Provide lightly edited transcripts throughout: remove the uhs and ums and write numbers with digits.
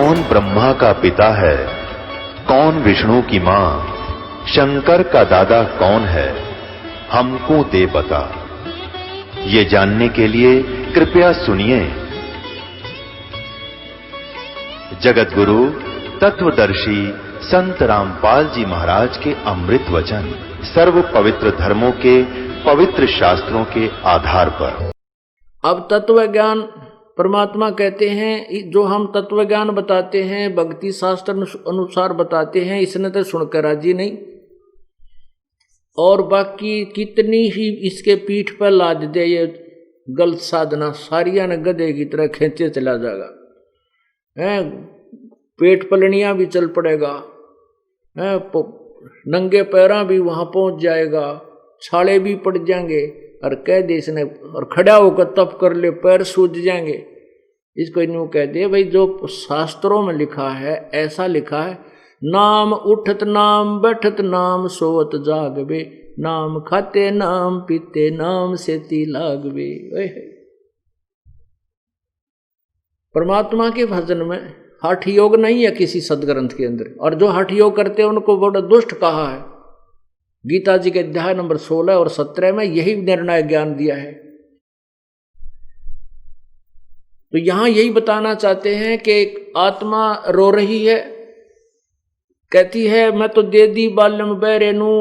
कौन ब्रह्मा का पिता है, कौन विष्णु की मां, शंकर का दादा कौन है, हमको दे बता। ये जानने के लिए कृपया सुनिए। जगत गुरु तत्वदर्शी संत रामपाल जी महाराज के अमृत वचन सर्व पवित्र धर्मों के पवित्र शास्त्रों के आधार पर। अब तत्व ज्ञान परमात्मा कहते हैं, जो हम तत्व ज्ञान बताते हैं, भक्ति शास्त्र अनुसार बताते हैं, इसने तो सुनकर राजी नहीं, और बाकी कितनी ही इसके पीठ पर लाद दे ये गलत साधना, सारिया ने गधे की तरह खींचे चला जाएगा। पेट पलनिया भी चल पड़ेगा, नंगे पैरा भी वहां पहुंच जाएगा, छाले भी पड़ जाएंगे, और कह दे इसने, और खड़ा होकर तप कर ले, पैर सूज जाएंगे। इसको यूं कह दे भाई, जो शास्त्रों में लिखा है ऐसा लिखा है, नाम उठत नाम बैठत नाम सोवत जागवे, नाम खाते नाम पीते नाम सेती लागवे। परमात्मा के भजन में हठ योग नहीं है किसी सदग्रंथ के अंदर, और जो हठ योग करते हैं उनको बड़ा दुष्ट कहा है। गीता जी के अध्याय नंबर 16 और 17 में यही निर्णय ज्ञान दिया है। तो यहां यही बताना चाहते हैं कि आत्मा रो रही है, कहती है मैं तो दे दी बालम बैरे नू,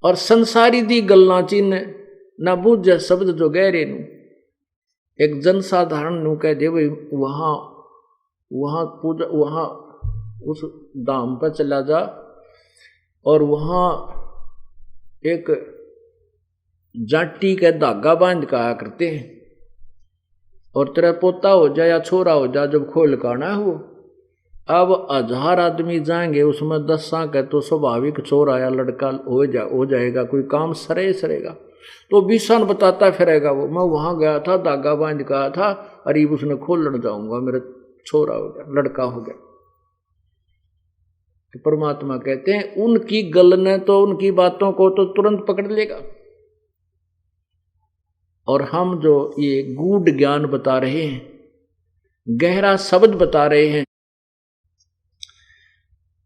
और संसारी दी गल्ला चिन्ह ना बूझ शब्द जो गहरे नू। एक जनसाधारण नू कह दे भाई वहां पूजा, वहां उस धाम पर चला जा, और वहां एक जाटी का धागा बांध का आया करते हैं, और तेरा पोता हो जाए या छोरा हो जाए, जब खोल काना है वो, अब 1000 आदमी जाएंगे, उसमें 10 का तो स्वाभाविक छोरा या लड़का हो जाएगा, कोई काम सरेगा। तो 20 बताता फिरेगा वो, मैं वहां गया था, धागा बांध का आया था, अरीब उसने खोलने जाऊंगा, मेरा छोरा हो गया, लड़का हो गया। तो परमात्मा कहते हैं उनकी गल ने तो उनकी बातों को तो तुरंत पकड़ लेगा, और हम जो ये गूढ़ ज्ञान बता रहे हैं, गहरा शब्द बता रहे हैं,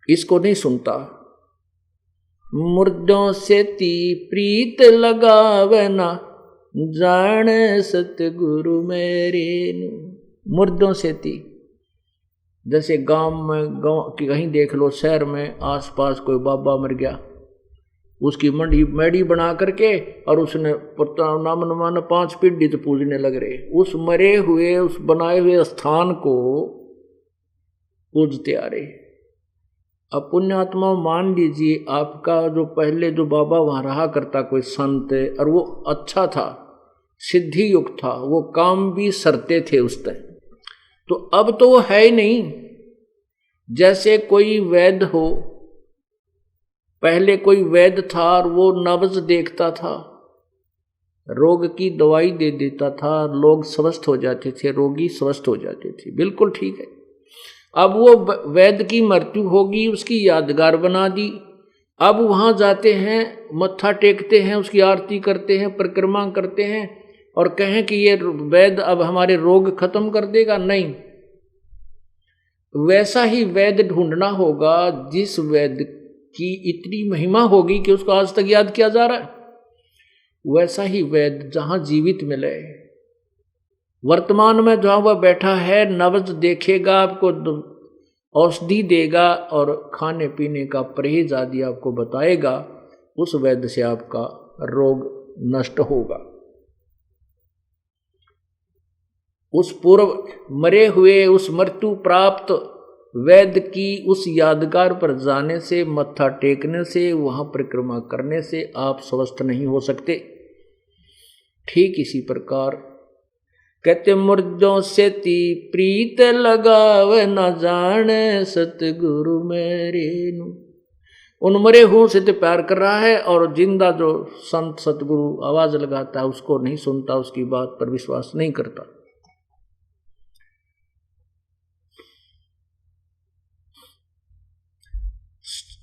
इसको नहीं सुनता। मुर्दों से ती प्रीत लगावे ना, जाने सतगुरु मेरे नू। मुर्दों से ती, जैसे गांव की कहीं देख लो, शहर में आसपास कोई बाबा मर गया, उसकी मेडी बना करके, और उसने नाम नमान 5 पीढ़ी तो पूजने लग रहे, उस मरे हुए उस बनाए हुए स्थान को पूजते आ रहे। अब पुण्यात्मा मान लीजिए आपका जो पहले जो बाबा वहां रहा करता कोई संत, और वो अच्छा था, सिद्धि युक्त था, वो काम भी सरते थे उस टाइम, तो अब तो वो है ही नहीं। जैसे कोई वैद्य हो, पहले कोई वैद्य था और वो नब्ज देखता था, रोग की दवाई दे देता था, लोग स्वस्थ हो जाते थे, रोगी स्वस्थ हो जाते थे, बिल्कुल ठीक है। अब वो वैद्य की मृत्यु होगी, उसकी यादगार बना दी, अब वहां जाते हैं, मत्था टेकते हैं, उसकी आरती करते हैं, परिक्रमा करते हैं, और कहें कि ये वैद्य अब हमारे रोग खत्म कर देगा, नहीं। वैसा ही वैद्य ढूंढना होगा जिस वैद्य की इतनी महिमा होगी कि उसको आज तक याद किया जा रहा है, वैसा ही वैद्य जहां जीवित मिले, वर्तमान में जहां वह बैठा है, नब्ज देखेगा, आपको औषधि देगा, और खाने पीने का परहेज आदि आपको बताएगा, उस वैद्य से आपका रोग नष्ट होगा। उस पूर्व मरे हुए, उस मृत्यु प्राप्त वैद्य की उस यादगार पर जाने से, मत्था टेकने से, वहां परिक्रमा करने से आप स्वस्थ नहीं हो सकते। ठीक इसी प्रकार कहते मुर्दों से ती प्रीत लगावे, न जाने सतगुरु मेरे नू। उन मरे हुओं से तो प्यार कर रहा है, और जिंदा जो संत सतगुरु आवाज लगाता है उसको नहीं सुनता, उसकी बात पर विश्वास नहीं करता।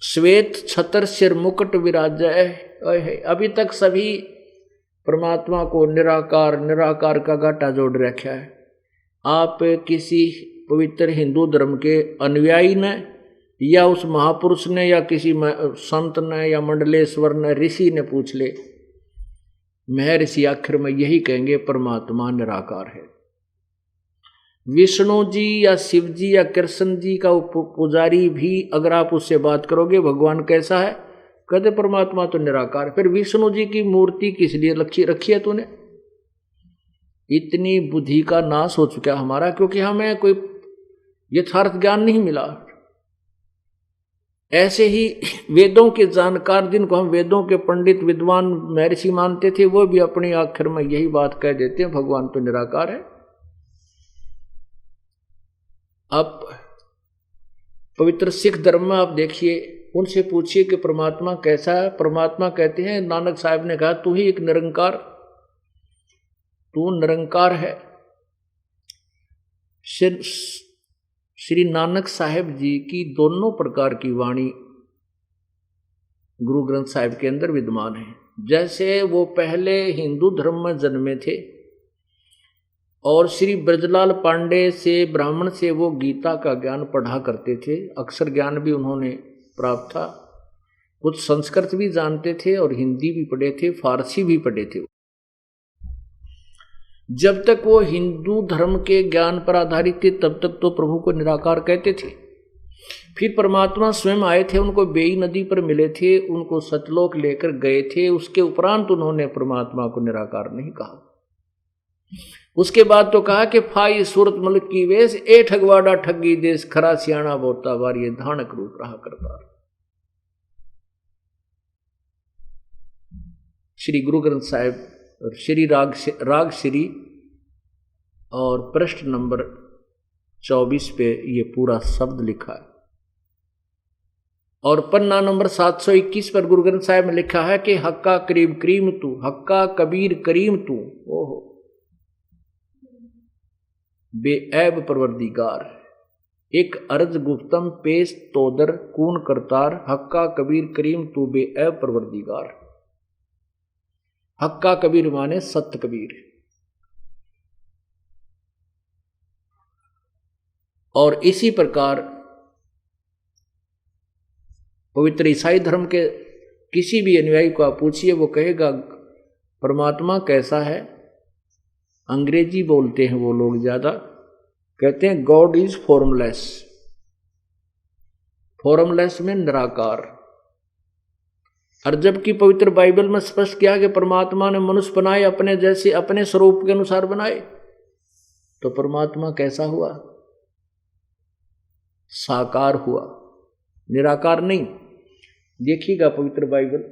श्वेत छतर सिर मुकुट विराजय। अभी तक सभी परमात्मा को निराकार निराकार का घाटा जोड़ रखा है। आप किसी पवित्र हिंदू धर्म के अनुयायी ने या उस महापुरुष ने या किसी संत ने या मंडलेश्वर ने ऋषि ने पूछ ले, महर्षि आखिर में यही कहेंगे परमात्मा निराकार है। विष्णु जी या शिव जी या कृष्ण जी का पुजारी भी अगर आप उससे बात करोगे भगवान कैसा है, कहते परमात्मा तो निराकार। फिर विष्णु जी की मूर्ति किस लिए रखी है तूने? इतनी बुद्धि का नाश हो चुका हमारा, क्योंकि हमें कोई यथार्थ ज्ञान नहीं मिला। ऐसे ही वेदों के जानकार, जिनको हम वेदों के पंडित विद्वान महर्षि मानते थे, वो भी अपनी आखिर में यही बात कह देते हैं भगवान तो निराकार है। अब पवित्र सिख धर्म में आप देखिए, उनसे पूछिए कि परमात्मा कैसा है। परमात्मा कहते हैं, नानक साहब ने कहा तू ही एक निरंकार, तू निरंकार है। श्री नानक साहब जी की दोनों प्रकार की वाणी गुरु ग्रंथ साहिब के अंदर विद्यमान है। जैसे वो पहले हिंदू धर्म में जन्मे थे और श्री ब्रजलाल पांडे से ब्राह्मण से वो गीता का ज्ञान पढ़ा करते थे, अक्षर ज्ञान भी उन्होंने प्राप्त था, कुछ संस्कृत भी जानते थे और हिंदी भी पढ़े थे, फारसी भी पढ़े थे। जब तक वो हिंदू धर्म के ज्ञान पर आधारित थे तब तक तो प्रभु को निराकार कहते थे। फिर परमात्मा स्वयं आए थे, उनको बेई नदी पर मिले थे, उनको सतलोक लेकर गए थे। उसके उपरांत उन्होंने परमात्मा को निराकार नहीं कहा। उसके बाद तो कहा कि फाई सूरत मल की वेश ए ठगवाड़ा ठगी देश खरा सियाणा बोता बार ये धानक रूप रहा करता। श्री गुरु ग्रंथ साहिब श्री राग श्री और पृष्ठ नंबर 24 पे ये पूरा शब्द लिखा है और पन्ना नंबर 721 पर गुरु ग्रंथ साहिब में लिखा है कि हक्का करीम करीम तू, हक्का कबीर करीम तू, ओहो बेऐब परवरदिगार, एक अर्ज गुप्तम पेश तोदर कून करतार, हक्का कबीर करीम तू बेऐब परवरदिगार। हक्का कबीर माने सत्य कबीर। और इसी प्रकार पवित्र ईसाई धर्म के किसी भी अनुयायी को आप पूछिए, वो कहेगा परमात्मा कैसा है। अंग्रेजी बोलते हैं वो लोग ज्यादा, कहते हैं गॉड इज फॉर्मलेस। फॉर्मलेस में निराकार। और जबकि पवित्र बाइबल में स्पष्ट किया कि परमात्मा ने मनुष्य बनाए, अपने जैसे अपने स्वरूप के अनुसार बनाए, तो परमात्मा कैसा हुआ? साकार हुआ, निराकार नहीं। देखिएगा पवित्र बाइबल,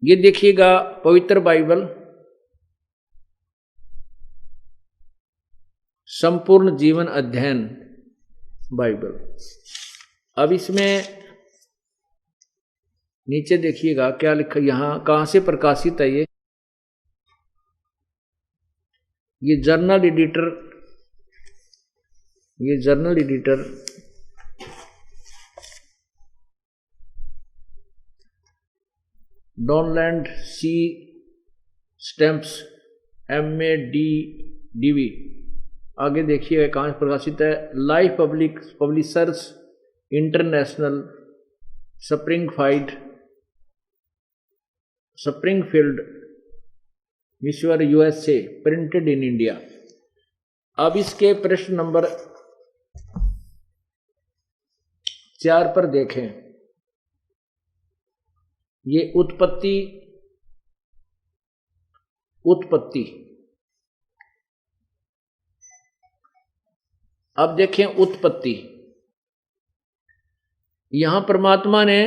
ये देखिएगा पवित्र बाइबल संपूर्ण जीवन अध्ययन बाइबल। अब इसमें नीचे देखिएगा क्या लिखा, यहां कहां से प्रकाशित है ये जर्नल एडिटर, ये जर्नल एडिटर डॉनलैंड सी स्टैम्प्स MADDV। आगे देखिए कहां से प्रकाशित है, life publishers international, Springfield Michigan USA, printed in India. अब इसके प्रश्न नंबर 4 पर देखें, ये उत्पत्ति अब देखें उत्पत्ति। यहां परमात्मा ने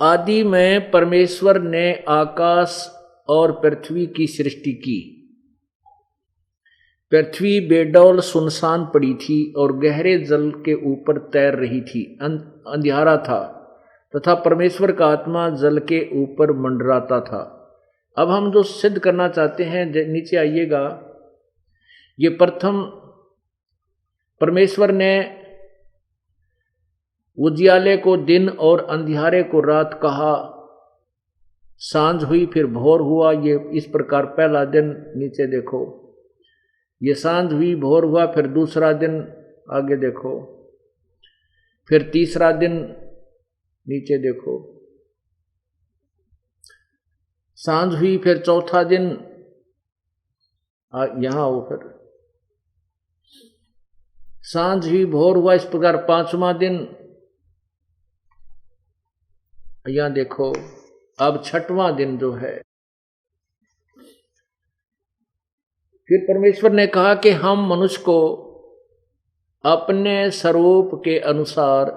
आदि में परमेश्वर ने आकाश और पृथ्वी की सृष्टि की। पृथ्वी बेडौल सुनसान पड़ी थी और गहरे जल के ऊपर तैर रही थी, अंधियारा था तथा परमेश्वर का आत्मा जल के ऊपर मंडराता था। अब हम जो सिद्ध करना चाहते हैं, नीचे आइएगा, ये प्रथम परमेश्वर ने उजियाले को दिन और अंधियारे को रात कहा, सांझ हुई फिर भोर हुआ, ये इस प्रकार पहला दिन। नीचे देखो, ये सांझ हुई, भोर हुआ, फिर दूसरा दिन, आगे देखो, फिर तीसरा दिन, नीचे देखो, सांझ हुई, फिर चौथा दिन, यहां हो, फिर सांझ हुई, भोर हुआ, इस प्रकार पांचवा दिन, यहां देखो। अब छठवां दिन जो है, फिर परमेश्वर ने कहा कि हम मनुष्य को अपने स्वरूप के अनुसार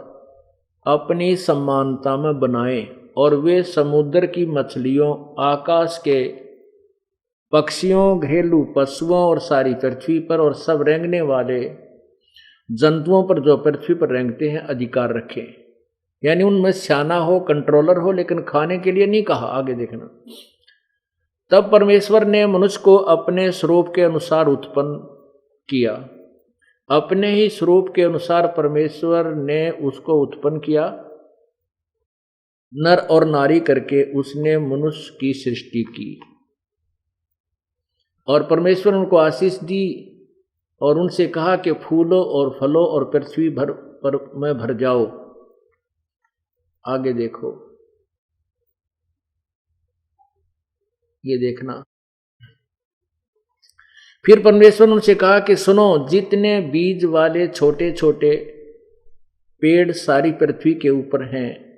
अपनी समानता में बनाएं और वे समुद्र की मछलियों, आकाश के पक्षियों, घरेलू पशुओं और सारी पृथ्वी पर और सब रेंगने वाले जंतुओं पर जो पृथ्वी पर रेंगते हैं अधिकार रखें। यानी उनमें स्याना हो, कंट्रोलर हो, लेकिन खाने के लिए नहीं कहा। आगे देखना। तब परमेश्वर ने मनुष्य को अपने स्वरूप के अनुसार उत्पन्न किया। अपने ही स्वरूप के अनुसार परमेश्वर ने उसको उत्पन्न किया, नर और नारी करके उसने मनुष्य की सृष्टि की। और परमेश्वर उनको आशीष दी और उनसे कहा कि फूलो और फलो और पृथ्वी भर पर में भर जाओ। आगे देखो, ये देखना। फिर परमेश्वर ने उनसे कहा कि सुनो, जितने बीज वाले छोटे छोटे पेड़ सारी पृथ्वी के ऊपर हैं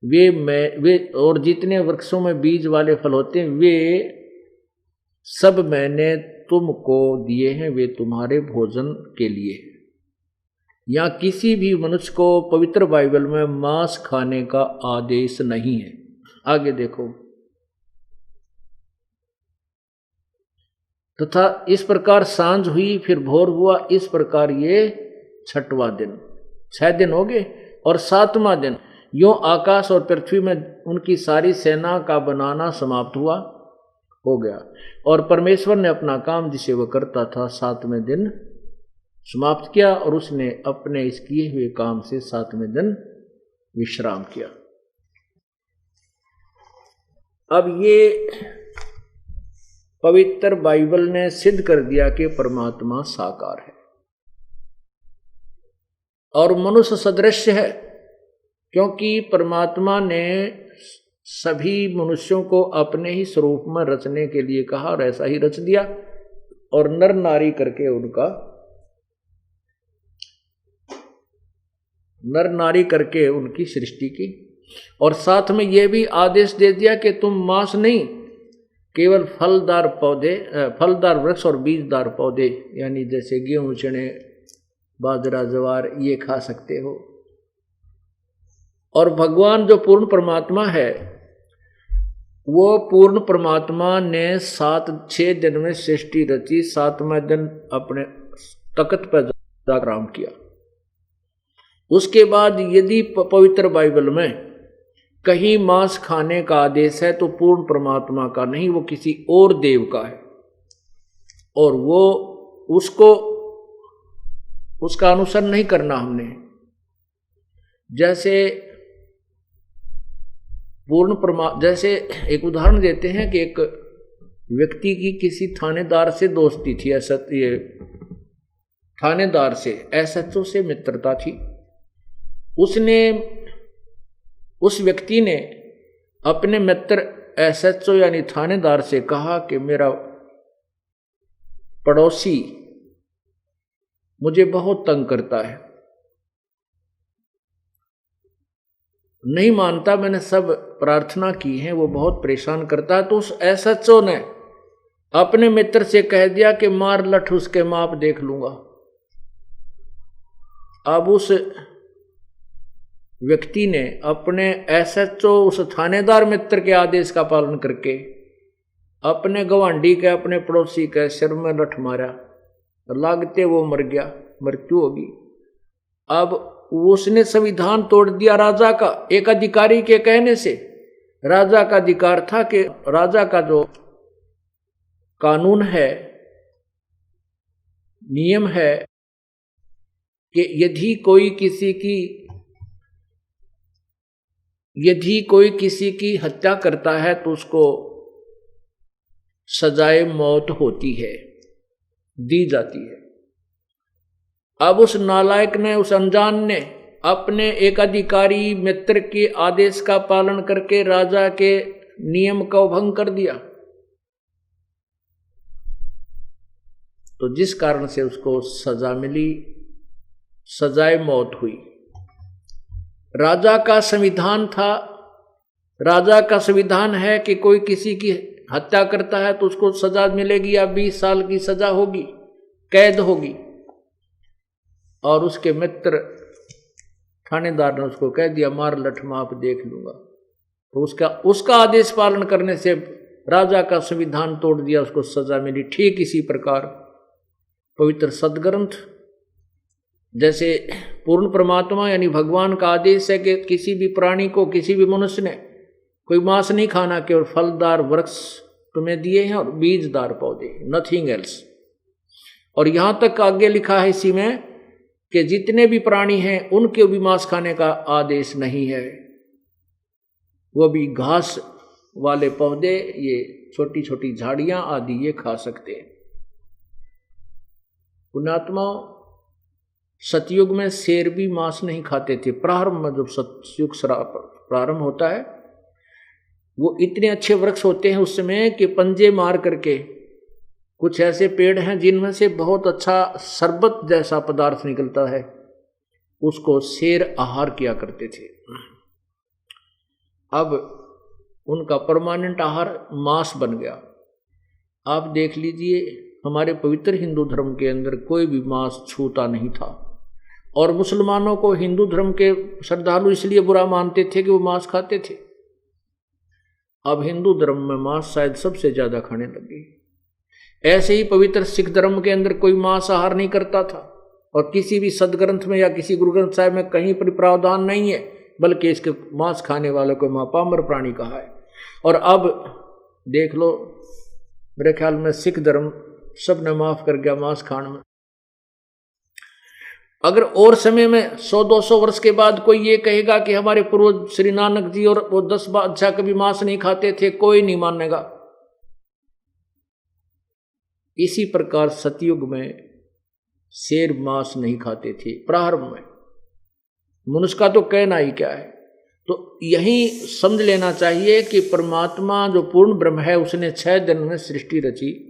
वे और जितने वृक्षों में बीज वाले फल होते हैं वे सब मैंने तुमको दिए हैं, वे तुम्हारे भोजन के लिए। या किसी भी मनुष्य को पवित्र बाइबल में मांस खाने का आदेश नहीं है। आगे देखो। तथा इस प्रकार सांझ हुई, फिर भोर हुआ, इस प्रकार ये छठवां दिन। 6 दिन हो गए। और 7वां दिन यूं आकाश और पृथ्वी में उनकी सारी सेना का बनाना समाप्त हुआ, हो गया। और परमेश्वर ने अपना काम जिसे वह करता था 7वें दिन समाप्त किया और उसने अपने इस किए हुए काम से 7वें दिन विश्राम किया। अब ये पवित्र बाइबल ने सिद्ध कर दिया कि परमात्मा साकार है और मनुष्य सदृश है, क्योंकि परमात्मा ने सभी मनुष्यों को अपने ही स्वरूप में रचने के लिए कहा और ऐसा ही रच दिया और नर नारी करके उनकी सृष्टि की। और साथ में यह भी आदेश दे दिया कि तुम मांस नहीं, केवल फलदार वृक्ष और बीजदार पौधे, यानी जैसे गेहूं, चने, बाजरा, ज्वार, ये खा सकते हो। और भगवान जो पूर्ण परमात्मा है, वो पूर्ण परमात्मा ने 6 दिन में सृष्टि रची, 7वें दिन अपने तख्त पर जाकर आराम किया। उसके बाद यदि पवित्र बाइबल में कहीं मांस खाने का आदेश है तो पूर्ण परमात्मा का नहीं, वो किसी और देव का है और वो उसका अनुसरण नहीं करना हमने। जैसे जैसे एक उदाहरण देते हैं कि एक व्यक्ति की किसी थानेदार से दोस्ती थी, थानेदार से, एसएचओ से मित्रता थी। उस व्यक्ति ने अपने मित्र एसएचओ यानी थानेदार से कहा कि मेरा पड़ोसी मुझे बहुत तंग करता है, नहीं मानता, मैंने सब प्रार्थना की है, वो बहुत परेशान करता है। तो उस एसएचओ ने अपने मित्र से कह दिया कि मार लठ उसके माप देख लूंगा। अब उस व्यक्ति ने अपने एसएचओ उस थानेदार मित्र के आदेश का पालन करके अपने गवांडी के, अपने पड़ोसी के सिर में लठ मारा, लागते वो मर गया, मृत्यु होगी। अब उसने संविधान तोड़ दिया राजा का, एक अधिकारी के कहने से। राजा का अधिकार था कि राजा का जो कानून है, नियम है कि यदि कोई किसी की हत्या करता है तो उसको सजाए मौत होती है। दी जाती है। अब उस नालायक ने, उस अनजान ने अपने एक अधिकारी मित्र के आदेश का पालन करके राजा के नियम का भंग कर दिया, तो जिस कारण से उसको सजा मिली, सजाए मौत हुई। राजा का संविधान था, राजा का संविधान है कि कोई किसी की हत्या करता है तो उसको सजा मिलेगी या 20 साल की सजा होगी, कैद होगी। और उसके मित्र थानेदार ने उसको कह दिया, मार लठ माप देख लूंगा। तो उसका आदेश पालन करने से राजा का संविधान तोड़ दिया, उसको सजा मिली। ठीक इसी प्रकार पवित्र सदग्रंथ, जैसे पूर्ण परमात्मा यानी भगवान का आदेश है कि किसी भी प्राणी को, किसी भी मनुष्य ने कोई मांस नहीं खाना, केवल फलदार वृक्ष तुम्हें दिए हैं और बीजदार पौधे, नथिंग एल्स। और यहां तक आगे लिखा है इसी में कि जितने भी प्राणी हैं उनके भी मांस खाने का आदेश नहीं है, वो भी घास वाले पौधे, ये छोटी छोटी झाड़ियां आदि ये खा सकते हैं। पुण्यात्मा, सतयुग में शेर भी मांस नहीं खाते थे। प्रारंभ में जब सतयुग प्रारंभ होता है, वो इतने अच्छे वृक्ष होते हैं उस समय कि पंजे मार करके कुछ ऐसे पेड़ हैं जिनमें से बहुत अच्छा शरबत जैसा पदार्थ निकलता है, उसको शेर आहार किया करते थे। अब उनका परमानेंट आहार मांस बन गया। आप देख लीजिए, हमारे पवित्र हिंदू धर्म के अंदर कोई भी मांस छूता नहीं था। और मुसलमानों को हिंदू धर्म के श्रद्धालु इसलिए बुरा मानते थे कि वो मांस खाते थे। अब हिंदू धर्म में मांस शायद सबसे ज्यादा खाने लगे। ऐसे ही पवित्र सिख धर्म के अंदर कोई मांस आहार नहीं करता था, और किसी भी सदग्रंथ में या किसी गुरु ग्रंथ साहिब में कहीं पर प्रावधान नहीं है, बल्कि इसके मांस खाने वालों को महापामर प्राणी कहा है। और अब देख लो, मेरे ख्याल में सिख धर्म सब ने माफ कर गया मांस खाने में। अगर और समय में 100-200 वर्ष के बाद कोई ये कहेगा कि हमारे पूर्वज श्री नानक जी और वो 10 बादशाह कभी मांस नहीं खाते थे, कोई नहीं मानेगा। इसी प्रकार सतयुग में शेर मांस नहीं खाते थे प्रारंभ में। मनुष्य का तो कहना ही क्या है। तो यही समझ लेना चाहिए कि परमात्मा जो पूर्ण ब्रह्म है, उसने 6 दिन में सृष्टि रची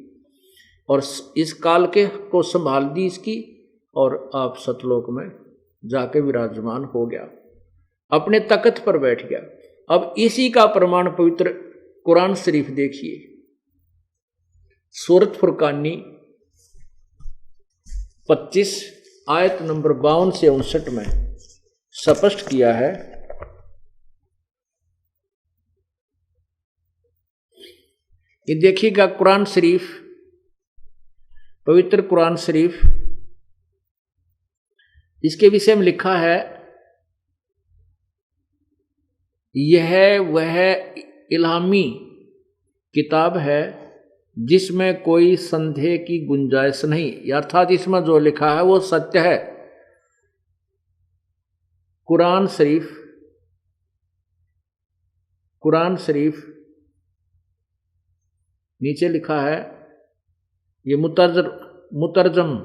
और इस काल के को संभाल दी इसकी, और आप सतलोक में जाके विराजमान हो गया, अपने तख्त पर बैठ गया। अब इसी का प्रमाण पवित्र कुरान शरीफ देखिए, सूरत फुरकानी 25 आयत नंबर 52 से 59 में स्पष्ट किया है। ये देखिएगा, कुरान शरीफ, पवित्र कुरान शरीफ, इसके विषय में लिखा है, यह वह इल्हामी किताब है जिसमें कोई संदेह की गुंजाइश नहीं, अर्थात इसमें जो लिखा है वो सत्य है। कुरान शरीफ नीचे लिखा है, ये मुतरजम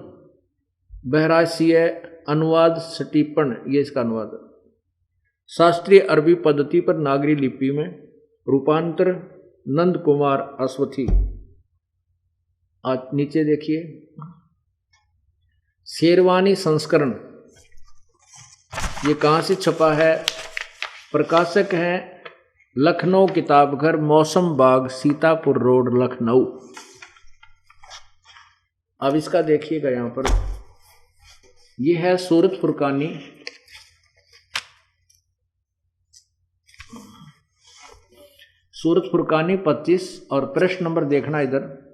बहराइशी अनुवाद स्टीपन, ये इसका अनुवाद है। शास्त्रीय अरबी पद्धति पर नागरी लिपि में रूपांतर नंद कुमार अश्वथी। आज नीचे देखिए, शेरवानी संस्करण, ये कहाँ से छपा है? प्रकाशक हैं लखनऊ किताबघर, मौसम बाग, सीतापुर रोड, लखनऊ। अब इसका देखिएगा, यहाँ पर ये है सूरत फुरकानी, सूरत फुरकानी 25, और प्रश्न नंबर देखना इधर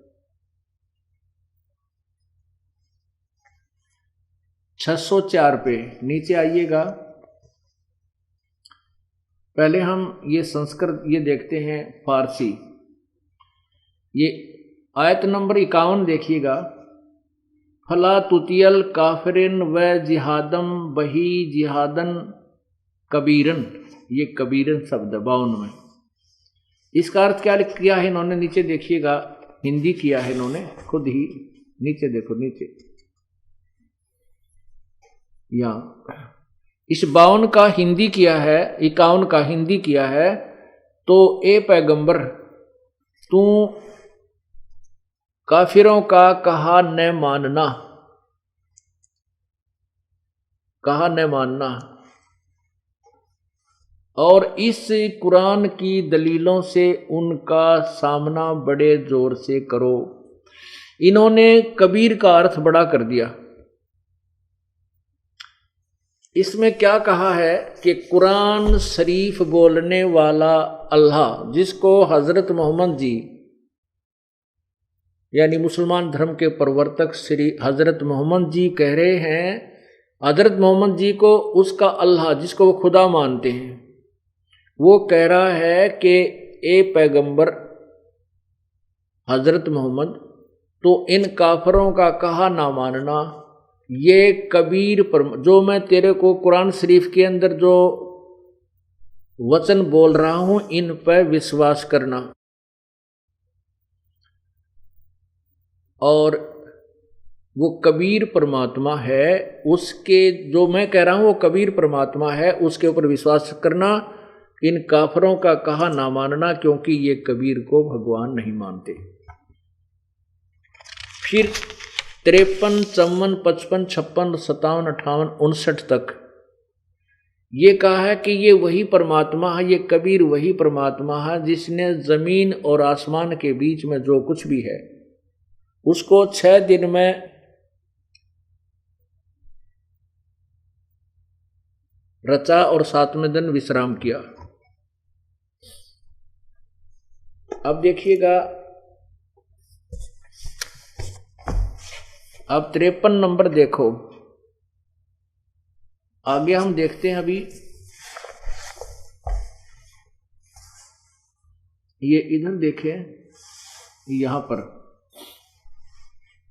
604 पे नीचे आइएगा। पहले हम ये संस्कृत ये देखते हैं फारसी। ये आयत नंबर 51 देखिएगा, फला तुतियल काफिरिन व जिहादम बही जिहादन कबीरन, ये कबीरन शब्द 52 में। इसका अर्थ क्या किया है इन्होंने, नीचे देखिएगा, हिंदी किया है इन्होंने खुद ही। नीचे देखो, नीचे यहाँ इस 52 का हिंदी किया है, 51 का हिंदी किया है। तो ए पैगंबर, तू काफिरों का कहा न मानना, कहा न मानना, और इस कुरान की दलीलों से उनका सामना बड़े जोर से करो। इन्होंने कबीर का अर्थ बड़ा कर दिया। इसमें क्या कहा है कि कुरान शरीफ बोलने वाला अल्लाह, जिसको हजरत मोहम्मद जी यानी मुसलमान धर्म के प्रवर्तक श्री हजरत मोहम्मद जी कह रहे हैं, हजरत मोहम्मद जी को उसका अल्लाह, जिसको वो खुदा मानते हैं, वो कह रहा है कि ए पैगंबर हजरत मोहम्मद, तो इन काफरों का कहा ना मानना। ये कबीर पर जो मैं तेरे को कुरान शरीफ के अंदर जो वचन बोल रहा हूं, इन पर विश्वास करना। और वो कबीर परमात्मा है, उसके जो मैं कह रहा हूं वो कबीर परमात्मा है, उसके ऊपर विश्वास करना। इन काफरों का कहा ना मानना, क्योंकि ये कबीर को भगवान नहीं मानते। फिर 53, 54, 55, 56, 57, 58, 59 तक ये कहा है कि ये वही परमात्मा है, ये कबीर वही परमात्मा है जिसने जमीन और आसमान के बीच में जो कुछ भी है उसको 6 दिन में रचा और 7वें दिन विश्राम किया। अब देखिएगा, अब 53 नंबर देखो, आगे हम देखते हैं। अभी ये इधर देखें, यहां पर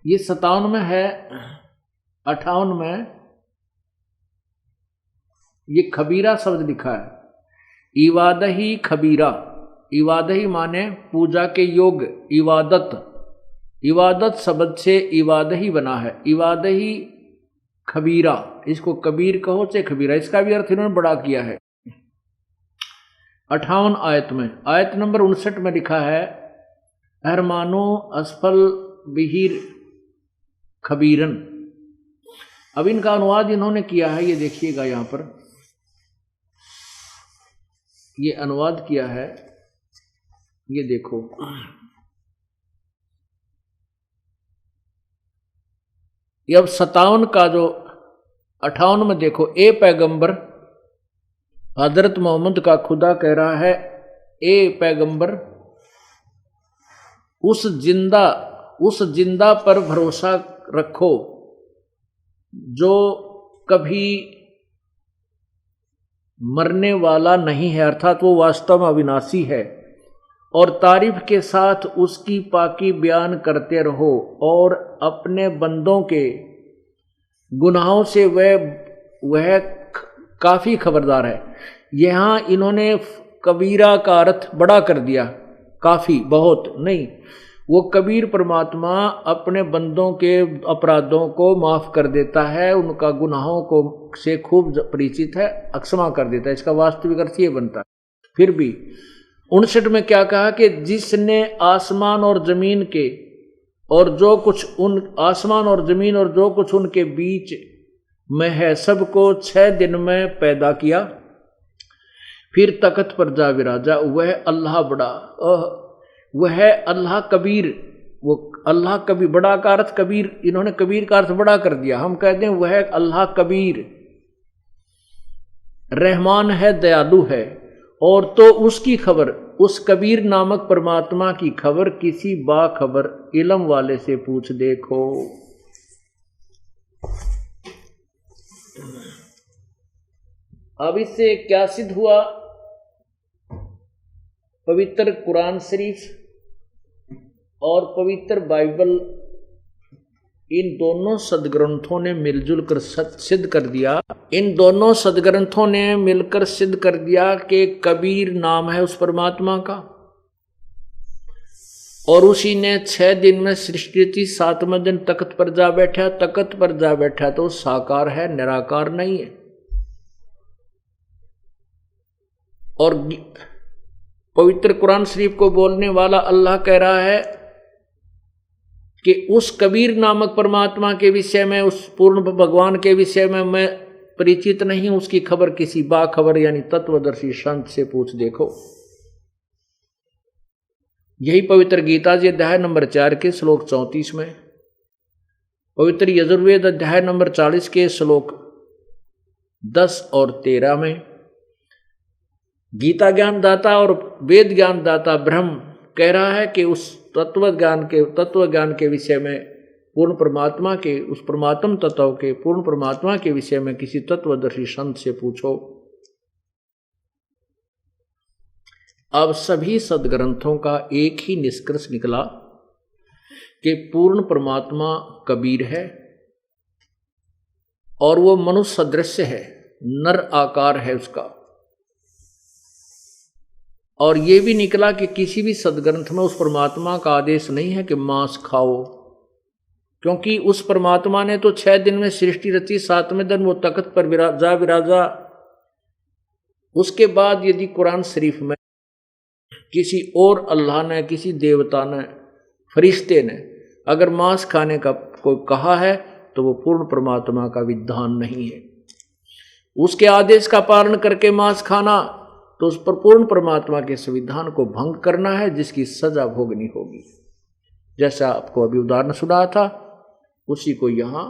ये 57 में है, 58 में ये खबीरा शब्द लिखा है, इवादही खबीरा। इवादही माने पूजा के योग, इबादत, इबादत शब्द से इवादही बना है, इवादही खबीरा। इसको कबीर कहो चाहे खबीरा, इसका भी अर्थ इन्होंने बड़ा किया है। 58 आयत में, आयत नंबर 59 में लिखा है, अरमानो असफल बिहिर खबीरन। अब इनका अनुवाद इन्होंने किया है, ये देखिएगा यहां पर ये अनुवाद किया है, ये देखो। ये अब 57 का जो 58 में देखो, ए पैगंबर, हजरत मोहम्मद का खुदा कह रहा है, ए पैगंबर उस जिंदा पर भरोसा रखो जो कभी मरने वाला नहीं है, अर्थात वो वास्तव में अविनाशी है, और तारीफ के साथ उसकी पाकी बयान करते रहो, और अपने बंदों के गुनाहों से वह काफ़ी खबरदार है। यहाँ इन्होंने कबीरा का अर्थ बड़ा कर दिया, काफ़ी, बहुत नहीं। वो कबीर परमात्मा अपने बंदों के अपराधों को माफ़ कर देता है, उनका गुनाहों को से खूब परिचित है, अक्षमा कर देता है। इसका वास्तविक अर्थ ये बनता है। फिर भी 59 में क्या कहा कि जिसने आसमान और जमीन के और जो कुछ उन आसमान और जमीन और जो कुछ उनके बीच में है सबको 6 दिन में पैदा किया, फिर तख्त पर जा विराजा, वह अल्लाह बड़ा, वह अल्लाह कबीर। वो अल्लाह कबीर, बड़ा का अर्थ कबीर, इन्होंने कबीर का अर्थ बड़ा कर दिया। हम कहते हैं वह अल्लाह कबीर रहमान है, दयालु है। और तो उसकी खबर, उस कबीर नामक परमात्मा की खबर किसी बाखबर इल्म वाले से पूछ देखो। अब इससे क्या सिद्ध हुआ? पवित्र कुरान शरीफ और पवित्र बाइबल, इन दोनों सदग्रंथों ने मिलजुल कर सिद्ध कर दिया, इन दोनों सदग्रंथों ने मिलकर सिद्ध कर दिया कि कबीर नाम है उस परमात्मा का। और उसी ने 6 दिन में सृष्टि की, 7वें दिन तख्त पर जा बैठा। तख्त पर जा बैठा तो साकार है, निराकार नहीं है। और पवित्र कुरान शरीफ को बोलने वाला अल्लाह कह रहा है कि उस कबीर नामक परमात्मा के विषय में, उस पूर्ण भगवान के विषय में मैं परिचित नहीं हूं, उसकी खबर किसी बाखबर यानी तत्वदर्शी संत से पूछ देखो। यही पवित्र गीता जी अध्याय नंबर 4 के श्लोक 34 में, पवित्र यजुर्वेद अध्याय नंबर 40 के श्लोक 10 और 13 में, गीता ज्ञान दाता और वेद ज्ञान दाता ब्रह्म कह रहा है कि उस तत्व ज्ञान के विषय में पूर्ण परमात्मा के, उस परमात्म तत्व के पूर्ण परमात्मा के विषय में किसी तत्वदर्शी संत से पूछो। अब सभी सदग्रंथों का एक ही निष्कर्ष निकला कि पूर्ण परमात्मा कबीर है और वो मनुष्य सदृश है, नर आकार है उसका। और ये भी निकला कि किसी भी सदग्रंथ में उस परमात्मा का आदेश नहीं है कि मांस खाओ, क्योंकि उस परमात्मा ने तो 6 दिन में सृष्टि रची, 7वें दिन वो तख्त पर विराजा। उसके बाद यदि कुरान शरीफ में किसी और अल्लाह ने, किसी देवता ने, फरिश्ते ने अगर मांस खाने का कोई कहा है तो वो पूर्ण परमात्मा का विधान नहीं है। उसके आदेश का पालन करके मांस खाना तो उस पर पूर्ण परमात्मा के संविधान को भंग करना है, जिसकी सजा भोगनी होगी। जैसा आपको अभी उदाहरण सुना था उसी को यहां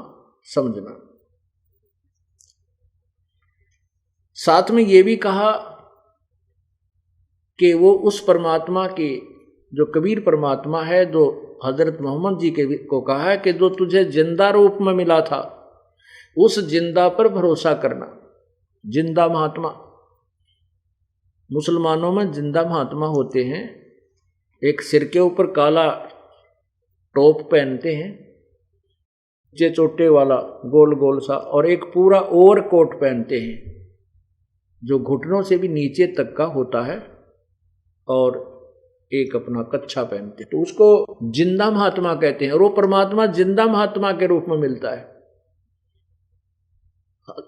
समझना। साथ में ये भी कहा कि वो उस परमात्मा के, जो कबीर परमात्मा है, जो हजरत मोहम्मद जी के को कहा है कि जो तुझे जिंदा रूप में मिला था, उस जिंदा पर भरोसा करना। जिंदा महात्मा, मुसलमानों में जिंदा महात्मा होते हैं, एक सिर के ऊपर काला टोप पहनते हैं, नीचे चोटे वाला गोल गोल सा, और एक पूरा ओवर कोट पहनते हैं जो घुटनों से भी नीचे तक का होता है, और एक अपना कच्छा पहनते हैं। तो उसको जिंदा महात्मा कहते हैं, और वो परमात्मा जिंदा महात्मा के रूप में मिलता है।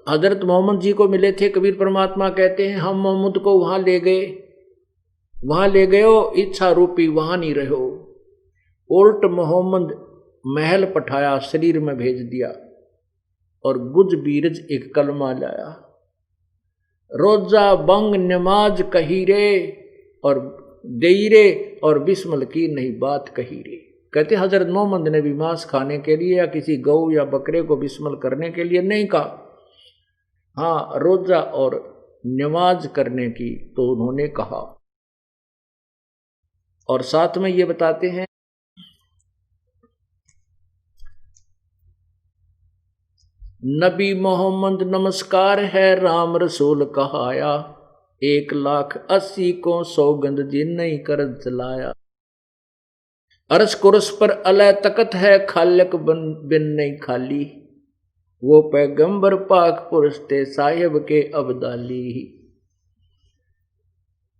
हजरत मोहम्मद जी को मिले थे कबीर परमात्मा, कहते हैं हम मोहम्मद को वहां ले गए हो, इच्छा रूपी वहां नहीं रहो। उल्ट मोहम्मद महल पठाया, शरीर में भेज दिया, और गुज बीरज एक कलमा लाया। रोजा बंग नमाज कही रे और देईरे, और बिस्मल की नहीं बात कही रे। कहते हजरत मोहम्मद ने भी मांस खाने के लिए या किसी गौ या बकरे को बिस्मल करने के लिए नहीं कहा, हाँ रोजा और नमाज करने की तो उन्होंने कहा। और साथ में ये बताते हैं नबी मोहम्मद नमस्कार है, राम रसूल कहाया, 1,80,000 को सौगंध जिन नहीं कर चलाया। अरस कुरस पर अलय तकत है, खालक बिन नहीं खाली, वो पैगंबर पाक पुरुष थे साहिब के अब्दाली।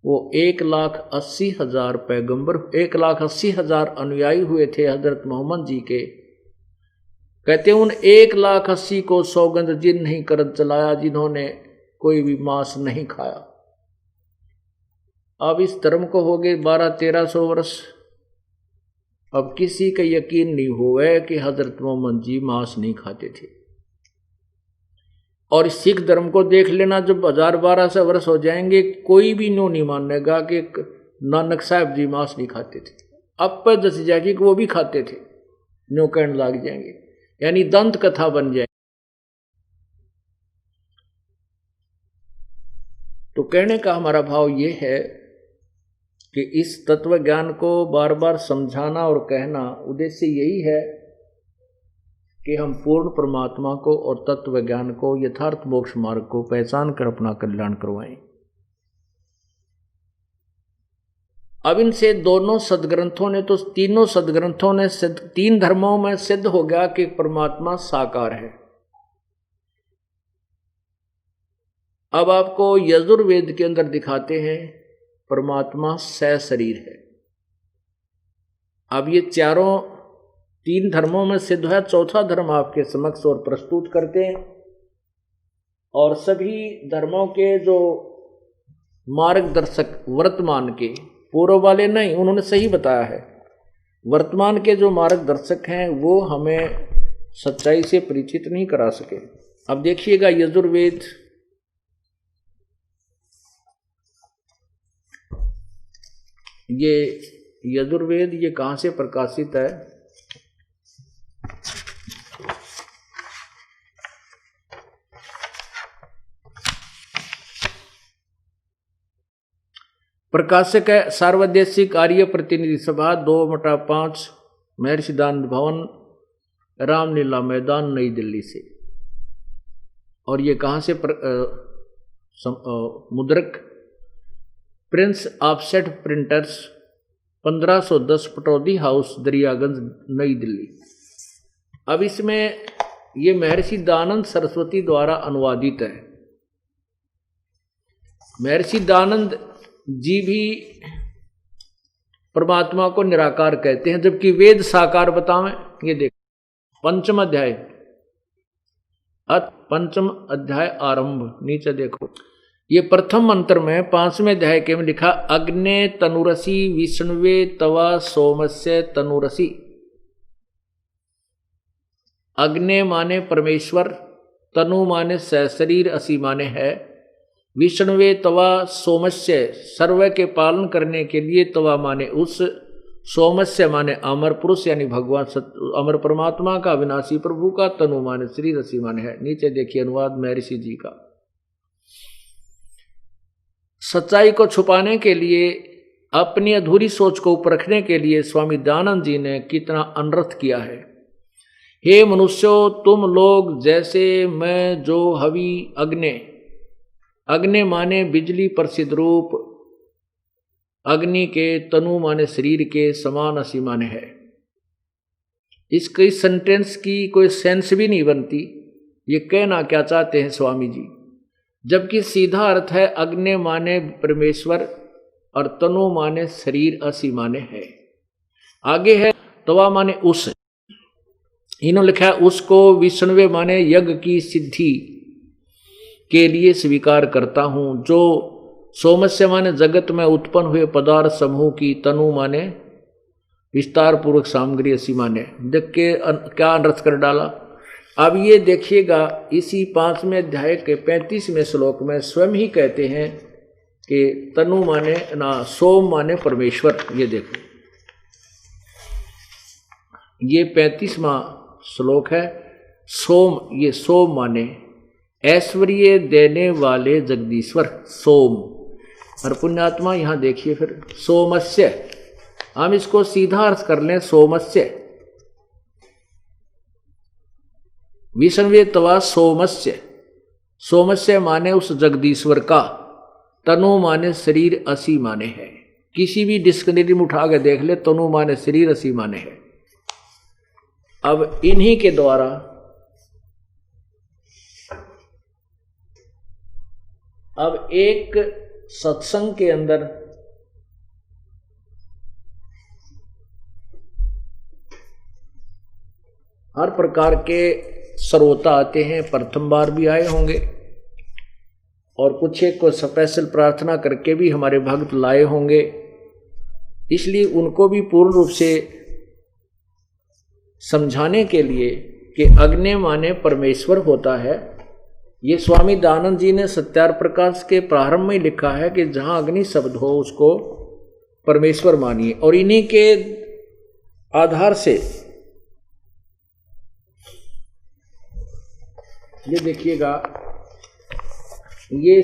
वो 1,80,000 पैगंबर, 1,80,000 अनुयायी हुए थे हजरत मोहम्मद जी के। कहते उन 1,80,000 को सौगंध जिन नहीं कर चलाया, जिन्होंने कोई भी मांस नहीं खाया। अब इस धर्म को हो गए 1200-1300 वर्ष। अब किसी का यकीन नहीं हुआ कि हजरत मोहम्मद जी मांस नहीं खाते थे। और सिख धर्म को देख लेना, जब 1000-1200 वर्ष हो जाएंगे कोई भी नो नहीं मानेगा कि नानक साहब जी मांस नहीं खाते थे। अब पर दस जाएगी कि वो भी खाते थे, नो कहने लग जाएंगे, यानी दंत कथा बन जाए। तो कहने का हमारा भाव ये है कि इस तत्व ज्ञान को बार बार समझाना और कहना उद्देश्य यही है कि हम पूर्ण परमात्मा को और तत्व ज्ञान को, यथार्थ मोक्ष मार्ग को पहचान कर अपना कल्याण करवाएं। अब इनसे दोनों सदग्रंथों ने तो, तीनों सदग्रंथों ने, 3 धर्मों में सिद्ध हो गया कि परमात्मा साकार है। अब आपको यजुर्वेद के अंदर दिखाते हैं परमात्मा सशरीर है। अब ये चारों 3 धर्मों में सिद्ध है, चौथा धर्म आपके समक्ष और प्रस्तुत करते हैं। और सभी धर्मों के जो मार्गदर्शक वर्तमान के, पूर्व वाले नहीं, उन्होंने सही बताया है, वर्तमान के जो मार्गदर्शक हैं वो हमें सच्चाई से परिचित नहीं करा सके। अब देखिएगा यजुर्वेद, ये यजुर्वेद ये कहाँ से प्रकाशित है? प्रकाशक है सार्वदेशिक आर्य प्रतिनिधि सभा 2/5 महर्षि दानंद भवन, रामलीला मैदान, नई दिल्ली से। और ये कहाँ से मुद्रक? Prince offset printers 1510 Pataudi house, Daryaganj, नई दिल्ली। अब इसमें ये महर्षि दानंद सरस्वती द्वारा अनुवादित है। महर्षि दानंद जी भी परमात्मा को निराकार कहते हैं, जबकि वेद साकार बतावें। ये देखो पंचम अध्याय, पंचम अध्याय आरंभ, नीचे देखो, ये प्रथम मंत्र में 5वें अध्याय के में लिखा, अग्ने तनुरसी विष्णुवे तवा सोमस्य तनुरसी। अग्ने माने परमेश्वर, तनु माने सशरीर, असी माने है। विष्णुवे तवा सोमस्य, सर्व के पालन करने के लिए, तवा माने उस, सोमस्य माने अमर पुरुष यानी भगवान अमर परमात्मा का, अविनाशी प्रभु का, तनु माने शरीर, असी माने है। नीचे देखिए अनुवाद महर्षि जी का। सच्चाई को छुपाने के लिए, अपनी अधूरी सोच को परखने के लिए स्वामी दयानंद जी ने कितना अनर्थ किया है। हे मनुष्यों, तुम लोग जैसे मैं जो हवि अग्नि, अग्नि माने बिजली प्रसिद्ध रूप, अग्नि के, तनु माने शरीर के, समान असी माने है। इसकी सेंटेंस की कोई सेंस भी नहीं बनती। ये कहना क्या चाहते हैं स्वामी जी? जबकि सीधा अर्थ है अग्नि माने परमेश्वर और तनु माने शरीर, असी माने है। आगे है तवा माने उस, इन्होंने लिखा है उसको विष्णुवे माने यज्ञ की सिद्धि के लिए स्वीकार करता हूं। जो सोमस्य माने जगत में उत्पन्न हुए पदार्थ समूह की, तनु माने विस्तार पूर्वक सामग्री, असी माने। देख के क्या अनर्थ कर डाला। अब ये देखिएगा इसी 5वें अध्याय के 35वें श्लोक में स्वयं ही कहते हैं कि तनु माने ना, सोम माने परमेश्वर। ये देखो ये 35वां श्लोक है। सोम, ये सोम माने ऐश्वर्य देने वाले जगदीश्वर, सोम। और पुण्यात्मा यहां देखिए फिर सोमस्य, हम इसको सीधा अर्थ कर लें सोमस्य, विष्णुवे तवा सोमस्य। सोमस्य माने उस जगदीश्वर का, तनु माने शरीर, असी माने है। किसी भी डिक्शनरी में उठा के देख ले, तनु माने शरीर, असी माने है। अब इन्हीं के द्वारा अब एक सत्संग के अंदर हर प्रकार के श्रोता आते हैं, प्रथम बार भी आए होंगे और कुछ एक को स्पेशल प्रार्थना करके भी हमारे भक्त लाए होंगे। इसलिए उनको भी पूर्ण रूप से समझाने के लिए कि अग्नि माने परमेश्वर होता है। ये स्वामी दयानंद जी ने सत्यार प्रकाश के प्रारंभ में लिखा है कि जहां अग्नि शब्द हो उसको परमेश्वर मानिए। और इन्हीं के आधार से ये देखिएगा, ये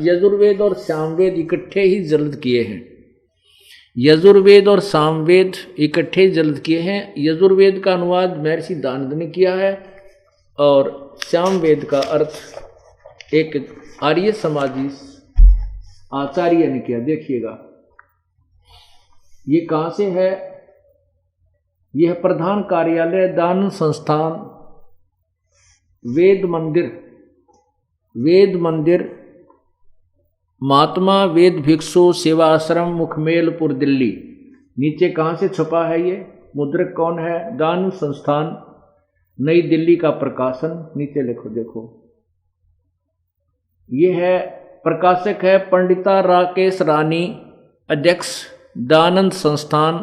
यजुर्वेद और सामवेद इकट्ठे ही जल्द किए हैं। यजुर्वेद और सामवेद इकट्ठे जल्द किए हैं। यजुर्वेद का अनुवाद महर्षि दानंद ने किया है और सामवेद का अर्थ एक आर्य समाजी आचार्य ने किया। देखिएगा ये कहाँ से है? यह प्रधान कार्यालय दानंद संस्थान, वेद मंदिर, महात्मा वेद भिक्षु सेवा आश्रम, मुखमेलपुर, दिल्ली नीचे कहाँ से छपा है ये? मुद्रक कौन है? दान संस्थान नई दिल्ली का प्रकाशन। नीचे लिखो, देखो ये है, प्रकाशक है पंडिता राकेश रानी, अध्यक्ष दानंद संस्थान,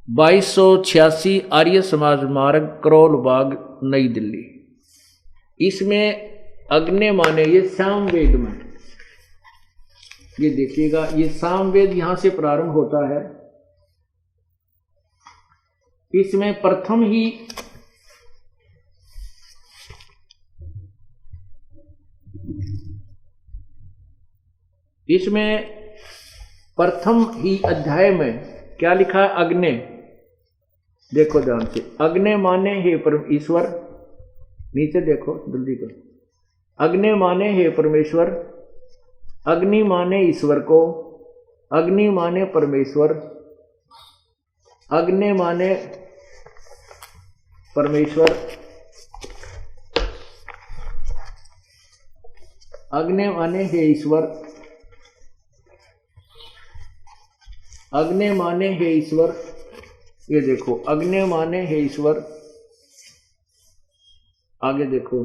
2286 आर्य समाज मार्ग, करोल बाग, नई दिल्ली। इसमें अग्नि माने ये सामवेद में, ये देखिएगा, ये सामवेद यहां से प्रारंभ होता है। इसमें प्रथम ही अध्याय में क्या लिखा है? अग्नि। देखो ध्यान से, अग्नि माने हे परम ईश्वर। नीचे देखो जल्दी करो, अग्नि माने हे परमेश्वर, अग्नि माने ईश्वर को, अग्नि माने परमेश्वर, अग्नि माने परमेश्वर, अग्नि माने हे ईश्वर, अग्नि माने हे ईश्वर। ये देखो, अग्नि माने हे ईश्वर। आगे देखो,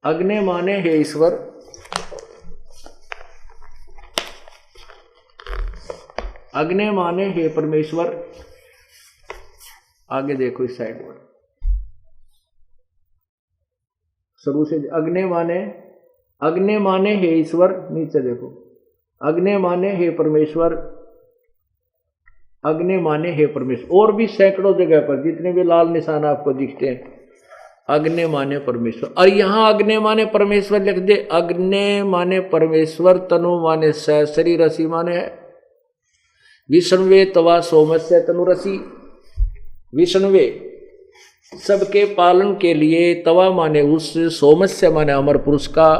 अग्नि माने हे ईश्वर, अग्नि माने हे परमेश्वर। आगे देखो इस साइड पर, शुरू से अग्नि माने हे ईश्वर। नीचे देखो, अग्नि माने हे परमेश्वर, अग्नि माने हे परमेश्वर। और भी सैकड़ों जगह पर जितने भी लाल निशान आपको दिखते हैं, अग्नि माने परमेश्वर। और यहां अग्नि माने परमेश्वर लिख दे, अग्नि माने परमेश्वर, तनु माने स, शरीर रसी माने है विष्णुवे तवा सोमस्य तनुरसी। विष्णुवे सबके पालन के लिए, तवा माने उस, सोमस्य माने अमर पुरुष का,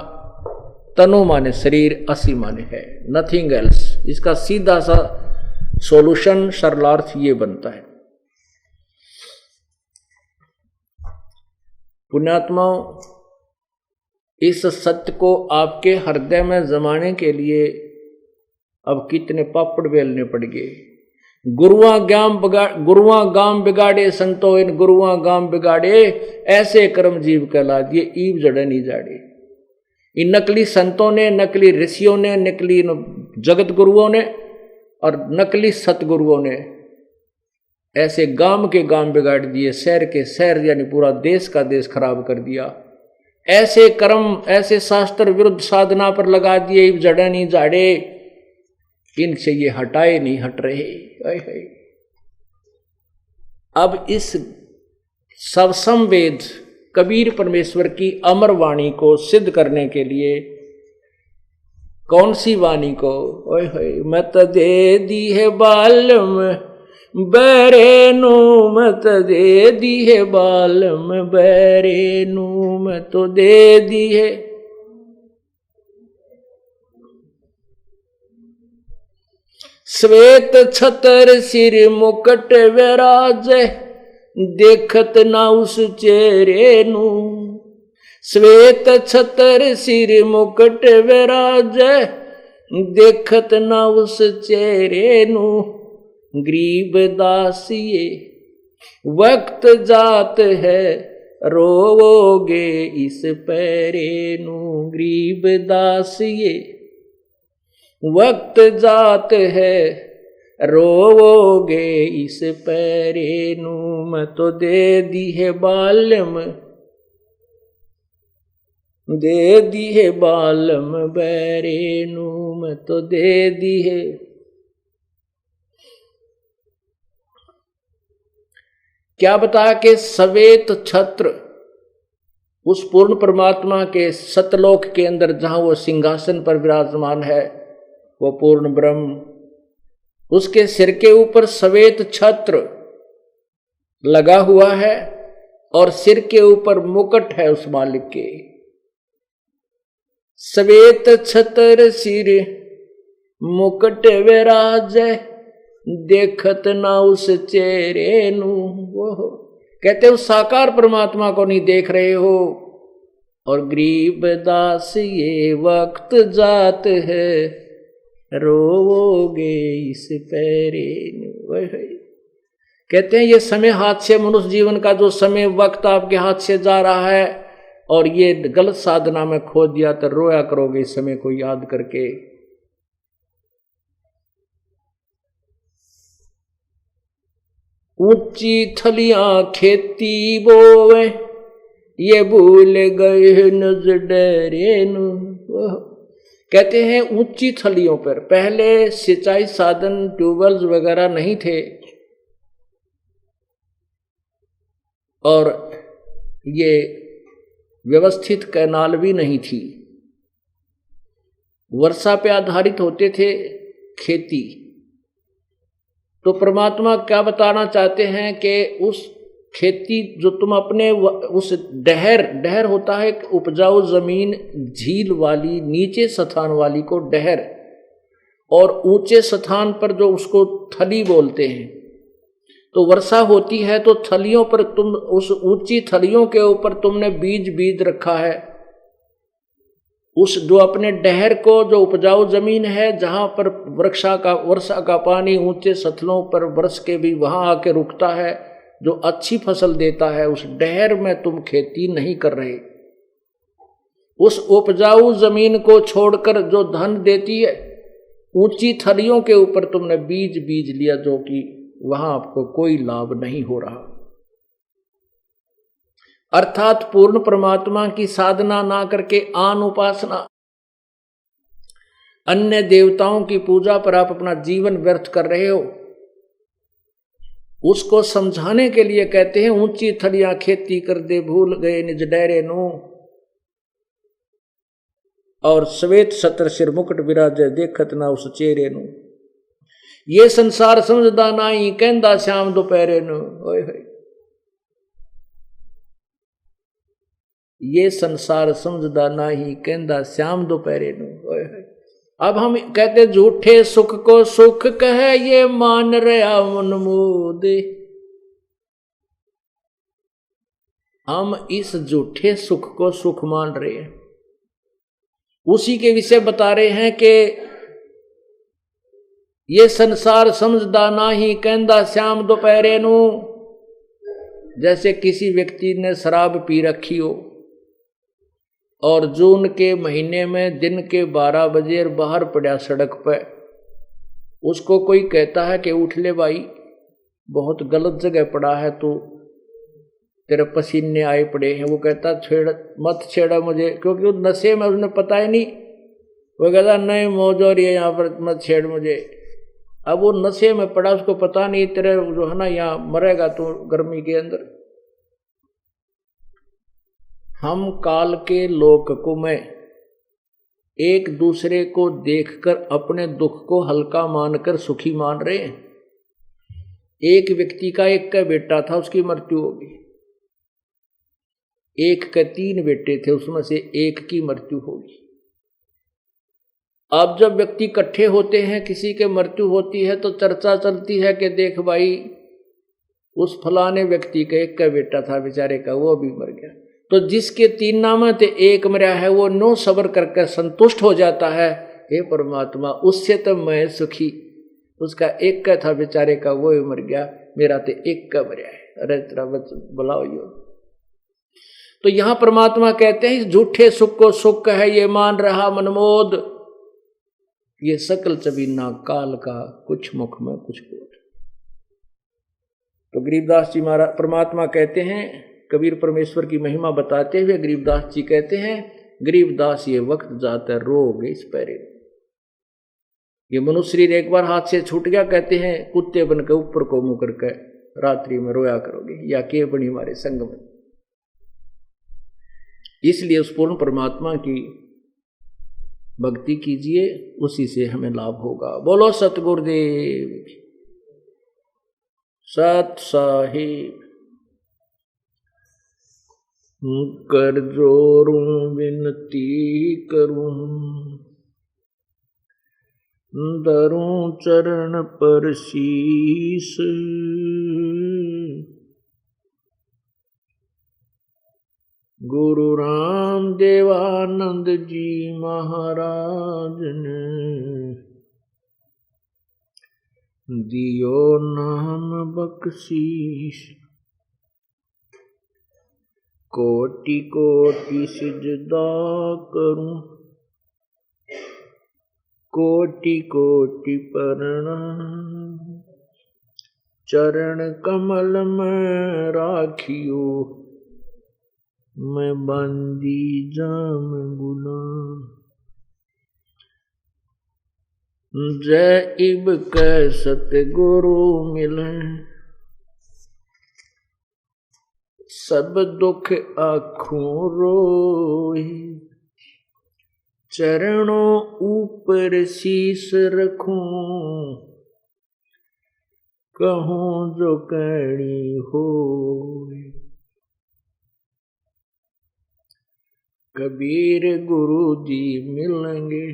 तनु माने शरीर, असी माने है नथिंग एल्स। इसका सीधा सा सॉल्यूशन, सरलार्थ ये बनता है। पुण्यात्माओं, इस सत्य को आपके हृदय में जमाने के लिए अब कितने पापड़ बेलने पड़ गए। गुरुआ गाम बिगाड़े संतो, इन गुरुआ गाम बिगाड़े, ऐसे कर्म जीव कहला दिए, ईव जड़े नहीं जाड़े। इन नकली संतों ने, नकली ऋषियों ने, नकली जगत गुरुओं ने और नकली सतगुरुओं ने ऐसे गांव के गांव बिगाड़ दिए, शहर के शहर यानी पूरा देश का देश खराब कर दिया। ऐसे कर्म, ऐसे शास्त्र विरुद्ध साधना पर लगा दिए, जड़े नहीं जाड़े, इनसे ये हटाए नहीं हट रहे। अब इस सबसंवेद कबीर परमेश्वर की अमर वाणी को सिद्ध करने के लिए, कौन सी वाणी को? मत दे दी है बालम बैरेनु, मत दे दी है बालम बैरेनु, मैं तो दे दी है। श्वेत छतर सिर मुकुट विराज, देखत ना उस चेहरे नू। श्वेत छतर सिर मुकुट विराज, देखत ना उस चेहरे नू। गरीब दासिये वक्त जात है, रोवोगे इस पैरे नू। गरीब दासिये वक्त जात है, रोवोगे इस पैरे नू। मैं तो दे दी है बालम, दे दी है बालम बैरेनु, मैं तो दे दी है। क्या बता के श्वेत छत्र उस पूर्ण परमात्मा के सतलोक के अंदर जहां वो सिंहासन पर विराजमान है, वो पूर्ण ब्रह्म, उसके सिर के ऊपर श्वेत छत्र लगा हुआ है और सिर के ऊपर मुकुट है उस मालिक के। श्वेत छत्र सिर मुकुट विराजे, देखत ना उस चेहरे नू। वो कहते हो साकार परमात्मा को नहीं देख रहे हो। और गरीब दास ये वक्त जात है, रोवोगे इस पैरे नु। कहते हैं ये समय हाथ से, मनुष्य जीवन का जो समय वक्त आपके हाथ से जा रहा है और ये गलत साधना में खो दिया तो रोया करोगे इस समय को याद करके। ऊंची थलियां खेती बोवे ये भूल गए नजर डरे नु। कहते हैं ऊंची थलियों पर, पहले सिंचाई साधन ट्यूबवेल्स वगैरह नहीं थे और ये व्यवस्थित कैनाल भी नहीं थी, वर्षा पे आधारित होते थे खेती। तो परमात्मा क्या बताना चाहते हैं कि उस खेती जो तुम अपने उस डहर होता है एक उपजाऊ जमीन, झील वाली नीचे स्थान वाली को डहर, और ऊंचे स्थान पर जो उसको थली बोलते हैं। तो वर्षा होती है तो थलियों पर तुम, उस ऊंची थलियों के ऊपर तुमने बीज रखा है। उस जो अपने डहर को, जो उपजाऊ जमीन है जहां पर वर्षा का पानी ऊंचे सतलों पर बरस के भी वहां आके रुकता है, जो अच्छी फसल देता है, उस डहर में तुम खेती नहीं कर रहे। उस उपजाऊ जमीन को छोड़कर जो धन देती है ऊंची थलियों के ऊपर तुमने बीज लिया, जो कि वहां आपको कोई लाभ नहीं हो रहा। अर्थात पूर्ण परमात्मा की साधना ना करके आन उपासना, अन्य देवताओं की पूजा पर आप अपना जीवन व्यर्थ कर रहे हो। उसको समझाने के लिए कहते हैं ऊंची थलियां खेती कर दे भूल गए निज डेरे नु, और श्वेत छत्र सिर मुकुट विराजे देखत ना उस चेहरे नु। ये संसार समझदा नहीं कहंदा श्याम दोपहरे नु। ओए होए, ये संसार समझदा नहीं कहंदा श्याम दोपहरे नु। ओए होए, अब हम कहते झूठे सुख को सुख कहे ये मान रहा मन मोदे। हम इस झूठे सुख को सुख मान रहे हैं। उसी के विषय बता रहे हैं कि ये संसार समझदा नहीं कहंदा श्याम दोपहरे नु। जैसे किसी व्यक्ति ने शराब पी रखी हो और जून के महीने में दिन के 12 बजे बाहर पड़ा सड़क पर, उसको कोई कहता है कि उठ ले भाई, बहुत गलत जगह पड़ा है, तो तेरे पसीने आए पड़े हैं। वो कहता मत छेड़ा मुझे, क्योंकि उस नशे में उसने पता ही नहीं। वो कहता नहीं मौज हो रही है यहाँ पर, मत छेड़ मुझे। अब वो नशे में पड़ा, उसको पता नहीं तेरे जो है ना यहाँ मरेगा तो गर्मी के अंदर। हम काल के लोक में एक दूसरे को देखकर अपने दुख को हल्का मानकर सुखी मान रहे हैं। एक व्यक्ति का एक का बेटा था, उसकी मृत्यु हो गई। एक के 3 बेटे थे, उसमें से एक की मृत्यु होगी। अब जब व्यक्ति इकट्ठे होते हैं, किसी के मृत्यु होती है तो चर्चा चलती है कि देख भाई उस फलाने व्यक्ति का एक का बेटा था बेचारे का, वो भी मर गया। तो जिसके 3 नाम थे, एक मरा है, वो 9 सब्र करके संतुष्ट हो जाता है। हे परमात्मा, उससे तो मैं सुखी, उसका एक का था बेचारे का, वो भी मर गया, मेरा तो एक का मरा है। अरे तेरा बुलाओ यो। तो यहां परमात्मा कहते हैं इस झूठे सुख को सुख है ये मान रहा मनमोद, ये सकल चबीना काल का कुछ मुख में कुछ बोध। तो गरीबदास जी महाराज परमात्मा कहते हैं, कबीर परमेश्वर की महिमा बताते हुए गरीबदास जी कहते हैं, गरीबदास ये वक्त जाता रोगे इस पैरे। ये मनुष्य शरीर एक बार हाथ से छूट गया, कहते हैं कुत्ते बनकर ऊपर को मुंह करके रात्रि में रोया करोगे, या के बनी हमारे संग में। इसलिए उस पूर्ण परमात्मा की भक्ति कीजिए, उसी से हमें लाभ होगा। बोलो सतगुरुदेव सत साहिब। कर जोरूं विनती करूं, धरूं चरण पर शीस। गुरु राम देवानंद जी महाराज ने दियो नाम बख्शीश, कोटि कोटि सिजदा करूं, कोटि कोटि प्रणाम। चरण कमल में राखियो, मैं बंदी जाम गुलाम। जय इब कै सतगुरु मिले, सब दुख आँखों रोई। चरणों ऊपर शीस रखूं, कहूं जो कहनी हो। कबीर गुरु जी मिलेंगे,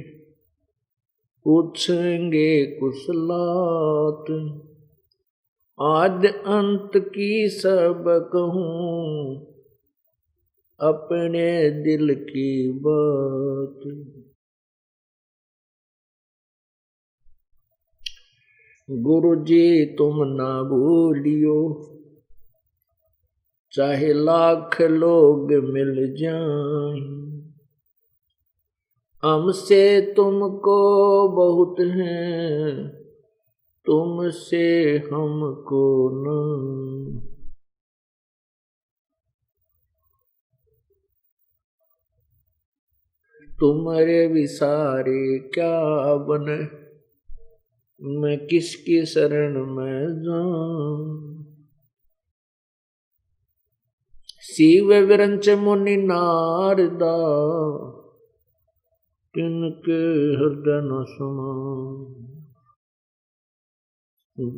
पूछेंगे कुशलात। आद अंत की सब कहूं, अपने दिल की बात। गुरु जी तुम ना भूलियो, चाहे लाख लोग मिल जाएं। हमसे तुमको बहुत हैं, तुमसे हमको न। तुम्हारे विसारे क्या बने, मैं किसकी शरण में जाऊं। शिव विरंच मुनि नारदा, किनके हृदय न समाऊं।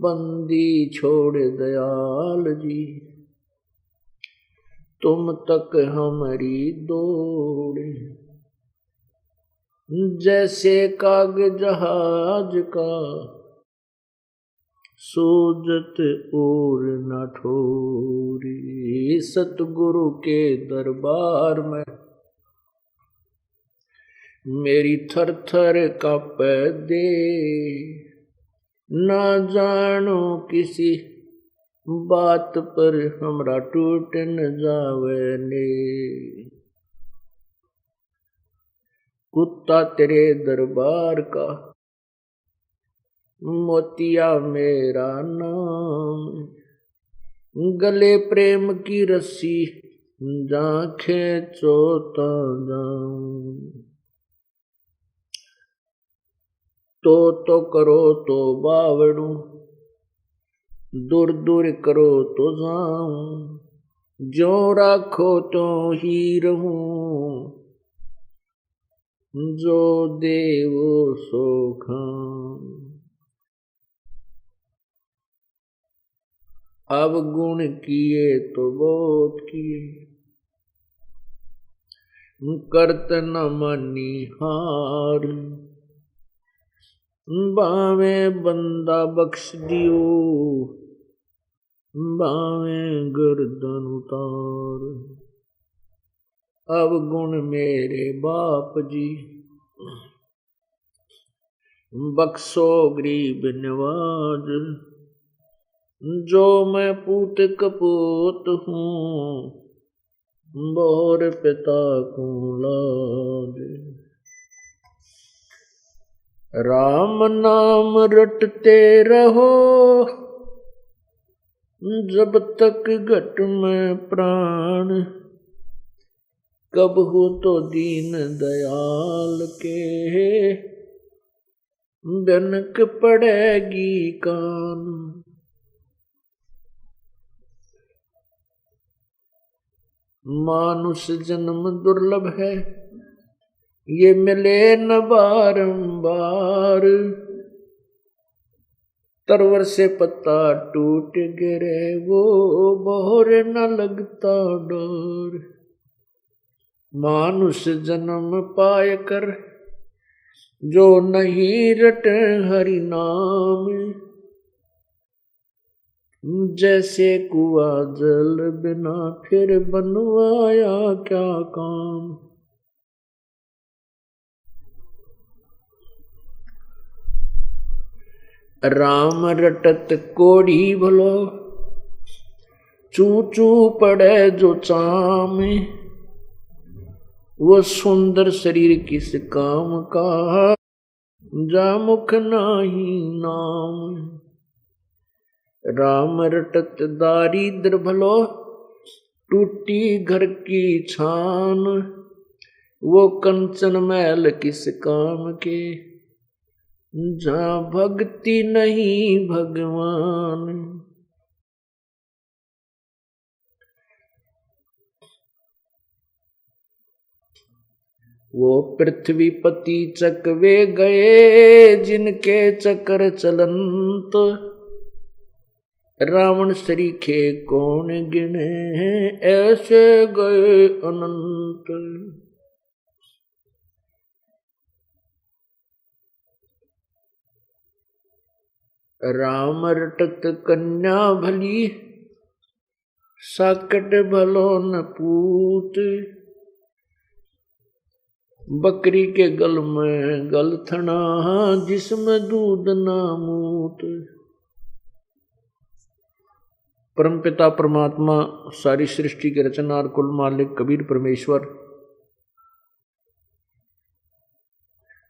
बंदी छोड़ दयाल जी, तुम तक हमारी दौड़। जैसे काग जहाज का, सूजत और न ठोरी। सतगुरु के दरबार में मेरी थर थर कांपे दे। ना जानो किसी बात पर हमरा टूट न जावे ने। कुत्ता तेरे दरबार का, मोतिया मेरा नाम। गले प्रेम की रस्सी, जहाँ खींचो ता जाऊं। तो करो तो बावड़ू, दूर दूर करो तो जाऊं। जो राखो तो ही रहूं, जो देवो सो खाऊं। अब गुण किए तो बहुत किए, करत न मानी हार। बावे बंदा बख्श दियो, बावे गर्दन उतार। अब गुण मेरे बाप जी, बख्शो गरीब नवाज। जो मैं पूत कपूत हूँ, बोर पिता को लाज। राम नाम रटते रहो, जब तक घट में प्राण। कब हो तो दीन दयाल के, बनक पड़ेगी कान। मानुष जन्म दुर्लभ है, ये मिले न बारंबार। तरवर से पत्ता टूट गिरे, वो बोर न लगता डर। मानुष जन्म पाए कर, जो नहीं रटे हरि नाम। जैसे कुआ जल बिना, फिर बनवाया क्या काम। राम रटत कोढ़ी भलो, चू चू पड़े जो चाम, वो सुंदर शरीर किस काम का, जा मुख नाही नाम। राम रटत दारिद्र भलो, टूटी घर की छान, वो कंचन मैल किस काम के, जहाँ भक्ति नहीं भगवान। वो पृथ्वीपति चकवे गए, जिनके चक्र चलंत, रावण सरीखे कौन गिने, ऐसे गए अनंत। राम रटत कन्या भली, साकट भलो न पूत, बकरी के गल में गलथना, जिसमें दूध ना मूत। परमपिता परमात्मा, सारी सृष्टि के रचना और कुल मालिक कबीर परमेश्वर,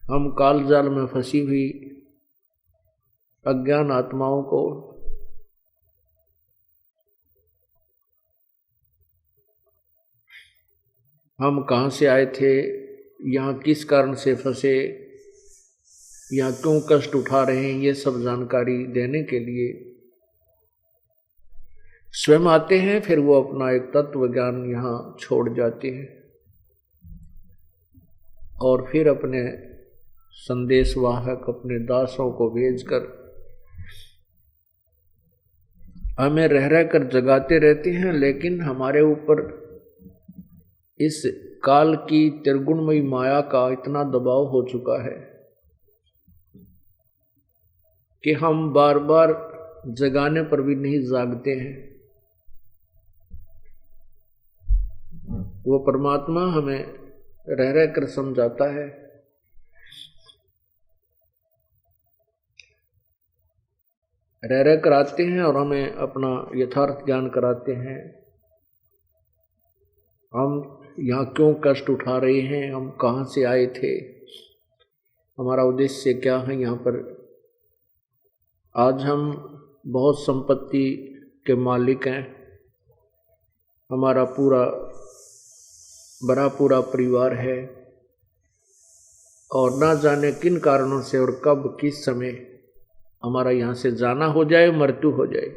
हम काल जाल में फंसी हुई अज्ञान आत्माओं को हम कहाँ से आए थे, यहाँ किस कारण से फंसे, यहाँ क्यों कष्ट उठा रहे हैं, ये सब जानकारी देने के लिए स्वयं आते हैं। फिर वो अपना एक तत्व ज्ञान यहाँ छोड़ जाते हैं और फिर अपने संदेशवाहक, अपने दासों को भेजकर हमें रह रह कर जगाते रहते हैं। लेकिन हमारे ऊपर इस काल की त्रिगुणमयी माया का इतना दबाव हो चुका है कि हम बार बार जगाने पर भी नहीं जागते हैं। वो परमात्मा हमें रह रह कर समझाता है, रह रह कर आते हैं और हमें अपना यथार्थ ज्ञान कराते हैं। हम यहाँ क्यों कष्ट उठा रहे हैं, हम कहाँ से आए थे, हमारा उद्देश्य क्या है यहाँ पर। आज हम बहुत संपत्ति के मालिक हैं, हमारा पूरा परिवार है और ना जाने किन कारणों से और कब किस समय हमारा यहाँ से जाना हो जाए, मृत्यु हो जाए।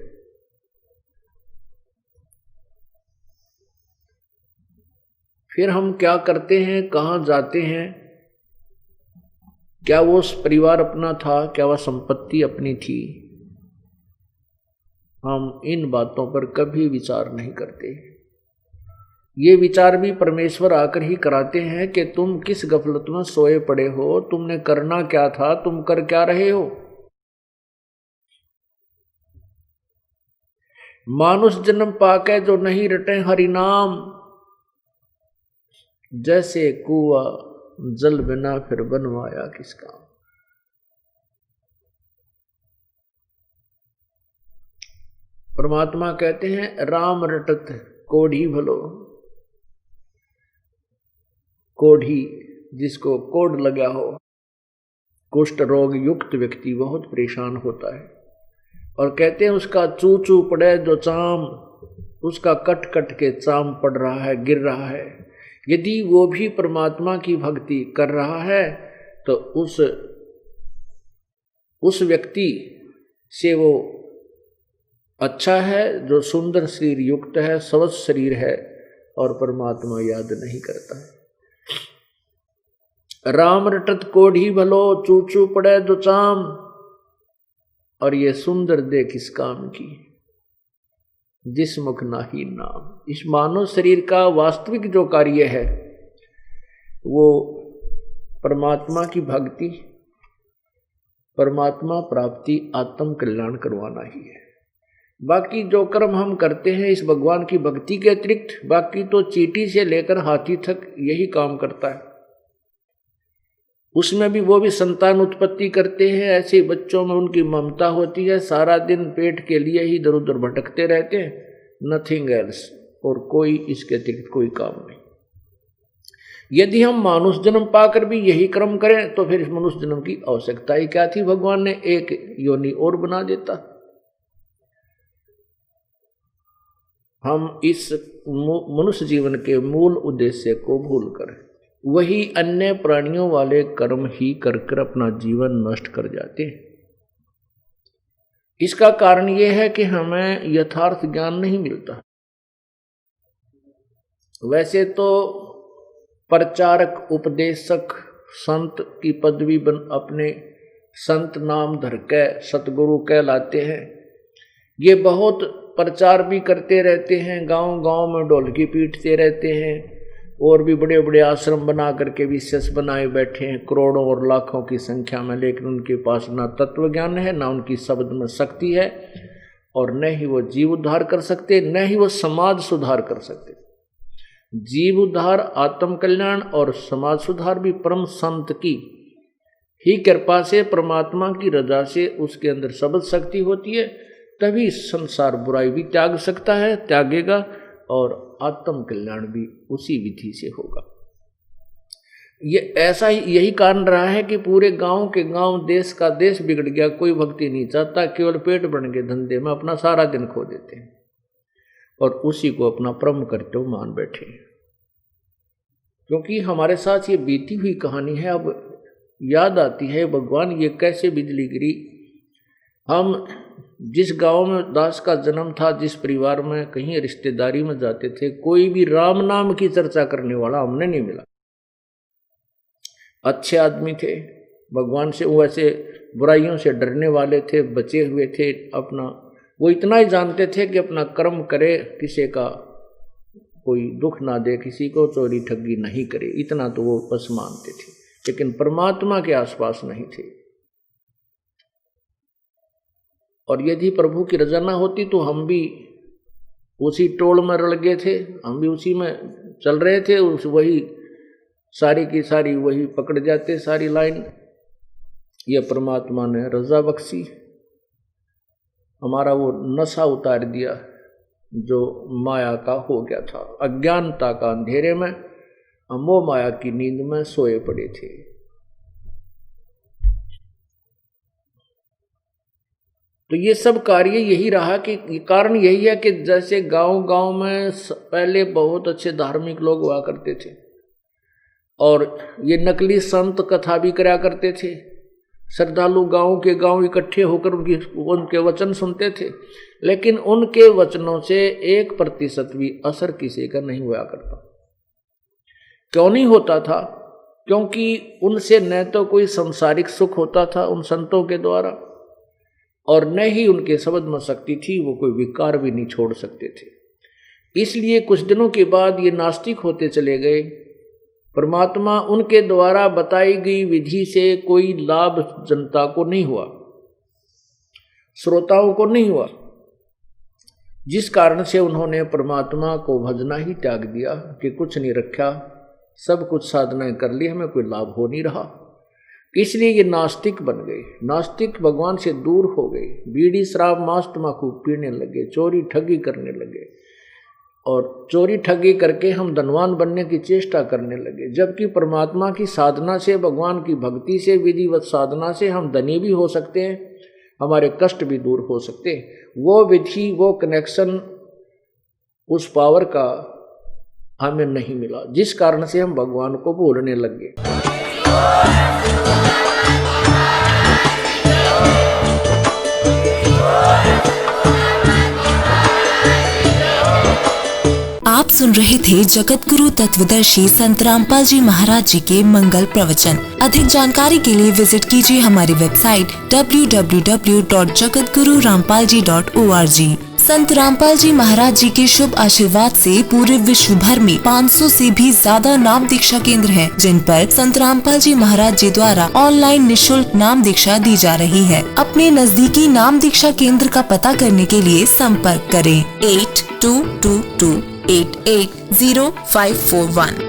फिर हम क्या करते हैं, कहाँ जाते हैं, क्या वो परिवार अपना था, क्या वह संपत्ति अपनी थी, हम इन बातों पर कभी विचार नहीं करते। ये विचार भी परमेश्वर आकर ही कराते हैं कि तुम किस गफलत में सोए पड़े हो, तुमने करना क्या था, तुम कर क्या रहे हो। मानुष जन्म पाके जो नहीं रटे हरि नाम, जैसे कुआ जल बिना फिर बनवाया किस काम। परमात्मा कहते हैं राम रटत कोढ़ी भलो। कोढ़ी जिसको कोढ़ लगा हो, कुष्ठ रोग युक्त व्यक्ति बहुत परेशान होता है और कहते हैं उसका चू चू पड़े जो चाम, उसका कट कट के चाम पड़ रहा है, गिर रहा है। यदि वो भी परमात्मा की भक्ति कर रहा है तो उस व्यक्ति से वो अच्छा है जो सुंदर शरीर युक्त है, स्वस्थ शरीर है और परमात्मा याद नहीं करता है। राम रटत कोढ़ी भलो, चू चू पड़े जो चाम, और ये सुंदर दे किस काम की, जिस मुख नाही नाम। इस मानव शरीर का वास्तविक जो कार्य है वो परमात्मा की भक्ति, परमात्मा प्राप्ति, आत्म कल्याण करवाना ही है। बाकी जो कर्म हम करते हैं इस भगवान की भक्ति के अतिरिक्त, बाकी तो चींटी से लेकर हाथी तक यही काम करता है। उसमें भी वो भी संतान उत्पत्ति करते हैं। ऐसे बच्चों में उनकी ममता होती है, सारा दिन पेट के लिए ही इधर उधर भटकते रहते हैं, नथिंग एल्स, और कोई इसके अतिरिक्त कोई काम नहीं। यदि हम मानुष जन्म पाकर भी यही कर्म करें तो फिर इस मनुष्य जन्म की आवश्यकता ही क्या थी? भगवान ने एक योनि और बना देता। हम इस मनुष्य जीवन के मूल उद्देश्य को भूलकर वही अन्य प्राणियों वाले कर्म ही कर कर अपना जीवन नष्ट कर जाते हैं। इसका कारण यह है कि हमें यथार्थ ज्ञान नहीं मिलता। वैसे तो प्रचारक, उपदेशक, संत की पदवी अपने संत नाम धर के सतगुरु कहलाते हैं। ये बहुत प्रचार भी करते रहते हैं, गांव गांव में ढोलकी पीटते रहते हैं, और भी बड़े बड़े आश्रम बना करके विशेष बनाए बैठे हैं करोड़ों और लाखों की संख्या में, लेकिन उनके पास ना तत्व ज्ञान है, ना उनकी शब्द में शक्ति है, और न ही वो जीव उद्धार कर सकते, न ही वो समाज सुधार कर सकते। जीव उद्धार, आत्म कल्याण और समाज सुधार भी परम संत की ही कृपा से, परमात्मा की रजा से उसके अंदर शब्द शक्ति होती है, तभी संसार बुराई भी त्याग सकता है, त्यागेगा, और आत्म कल्याण भी उसी विधि से होगा। ये ऐसा ही यही कारण रहा है कि पूरे गांव के गांव, देश का देश बिगड़ गया। कोई भक्ति नहीं चाहता, केवल पेट भरने के धंधे में अपना सारा दिन खो देते हैं और उसी को अपना परम कर्तव्य मान बैठे। क्योंकि हमारे साथ ये बीती हुई कहानी है, अब याद आती है भगवान ये कैसे बिजली गिरी। हम जिस गांव में दास का जन्म था, जिस परिवार में कहीं रिश्तेदारी में जाते थे, कोई भी राम नाम की चर्चा करने वाला हमने नहीं मिला। अच्छे आदमी थे, भगवान से वैसे बुराइयों से डरने वाले थे, बचे हुए थे। अपना वो इतना ही जानते थे कि अपना कर्म करे, किसी का कोई दुख ना दे, किसी को चोरी ठगी नहीं करे, इतना तो वो बस मानते थे, लेकिन परमात्मा के आसपास नहीं थे। और यदि प्रभु की रजा ना होती तो हम भी उसी टोल में रल गए थे, हम भी उसी में चल रहे थे, वही सारी की सारी वही पकड़ जाते, सारी लाइन। ये परमात्मा ने रजा बख्शी, हमारा वो नशा उतार दिया जो माया का हो गया था। अज्ञानता का अंधेरे में हम वो माया की नींद में सोए पड़े थे। तो ये सब कार्य यही रहा कि कारण यही है कि जैसे गांव गांव में पहले बहुत अच्छे धार्मिक लोग हुआ करते थे और ये नकली संत कथा भी करा करते थे। श्रद्धालु गांव के गांव इकट्ठे होकर उनके वचन सुनते थे, लेकिन उनके वचनों से 1% भी असर किसी का नहीं हुआ करता। क्यों नहीं होता था? क्योंकि उनसे न तो कोई संसारिक सुख होता था उन संतों के द्वारा, और न ही उनके शब्द में शक्ति थी, वो कोई विकार भी नहीं छोड़ सकते थे। इसलिए कुछ दिनों के बाद ये नास्तिक होते चले गए। परमात्मा उनके द्वारा बताई गई विधि से कोई लाभ जनता को नहीं हुआ, श्रोताओं को नहीं हुआ, जिस कारण से उन्होंने परमात्मा को भजना ही त्याग दिया कि कुछ नहीं रखा, सब कुछ साधनाएं कर ली, हमें कोई लाभ हो नहीं रहा। इसलिए ये नास्तिक बन गए। नास्तिक भगवान से दूर हो गए, बीड़ी शराब मांस तंबाकू पीने लगे, चोरी ठगी करने लगे, और चोरी ठगी करके हम धनवान बनने की चेष्टा करने लगे। जबकि परमात्मा की साधना से, भगवान की भक्ति से, विधिवत साधना से हम धनी भी हो सकते हैं, हमारे कष्ट भी दूर हो सकते हैं। वो विधि, वो कनेक्शन, उस पावर का हमें नहीं मिला, जिस कारण से हम भगवान को भूलने लगे। आप सुन रहे थे जगत गुरु तत्वदर्शी संत रामपाल जी महाराज जी के मंगल प्रवचन। अधिक जानकारी के लिए विजिट कीजिए हमारी वेबसाइट www.jagatgururampalji.org। संत रामपाल जी महाराज जी के शुभ आशीर्वाद से पूरे विश्व भर में 500 से भी ज्यादा नाम दीक्षा केंद्र हैं, जिन पर संत रामपाल जी महाराज जी द्वारा ऑनलाइन निशुल्क नाम दीक्षा दी जा रही है। अपने नजदीकी नाम दीक्षा केंद्र का पता करने के लिए संपर्क करें 8222880541।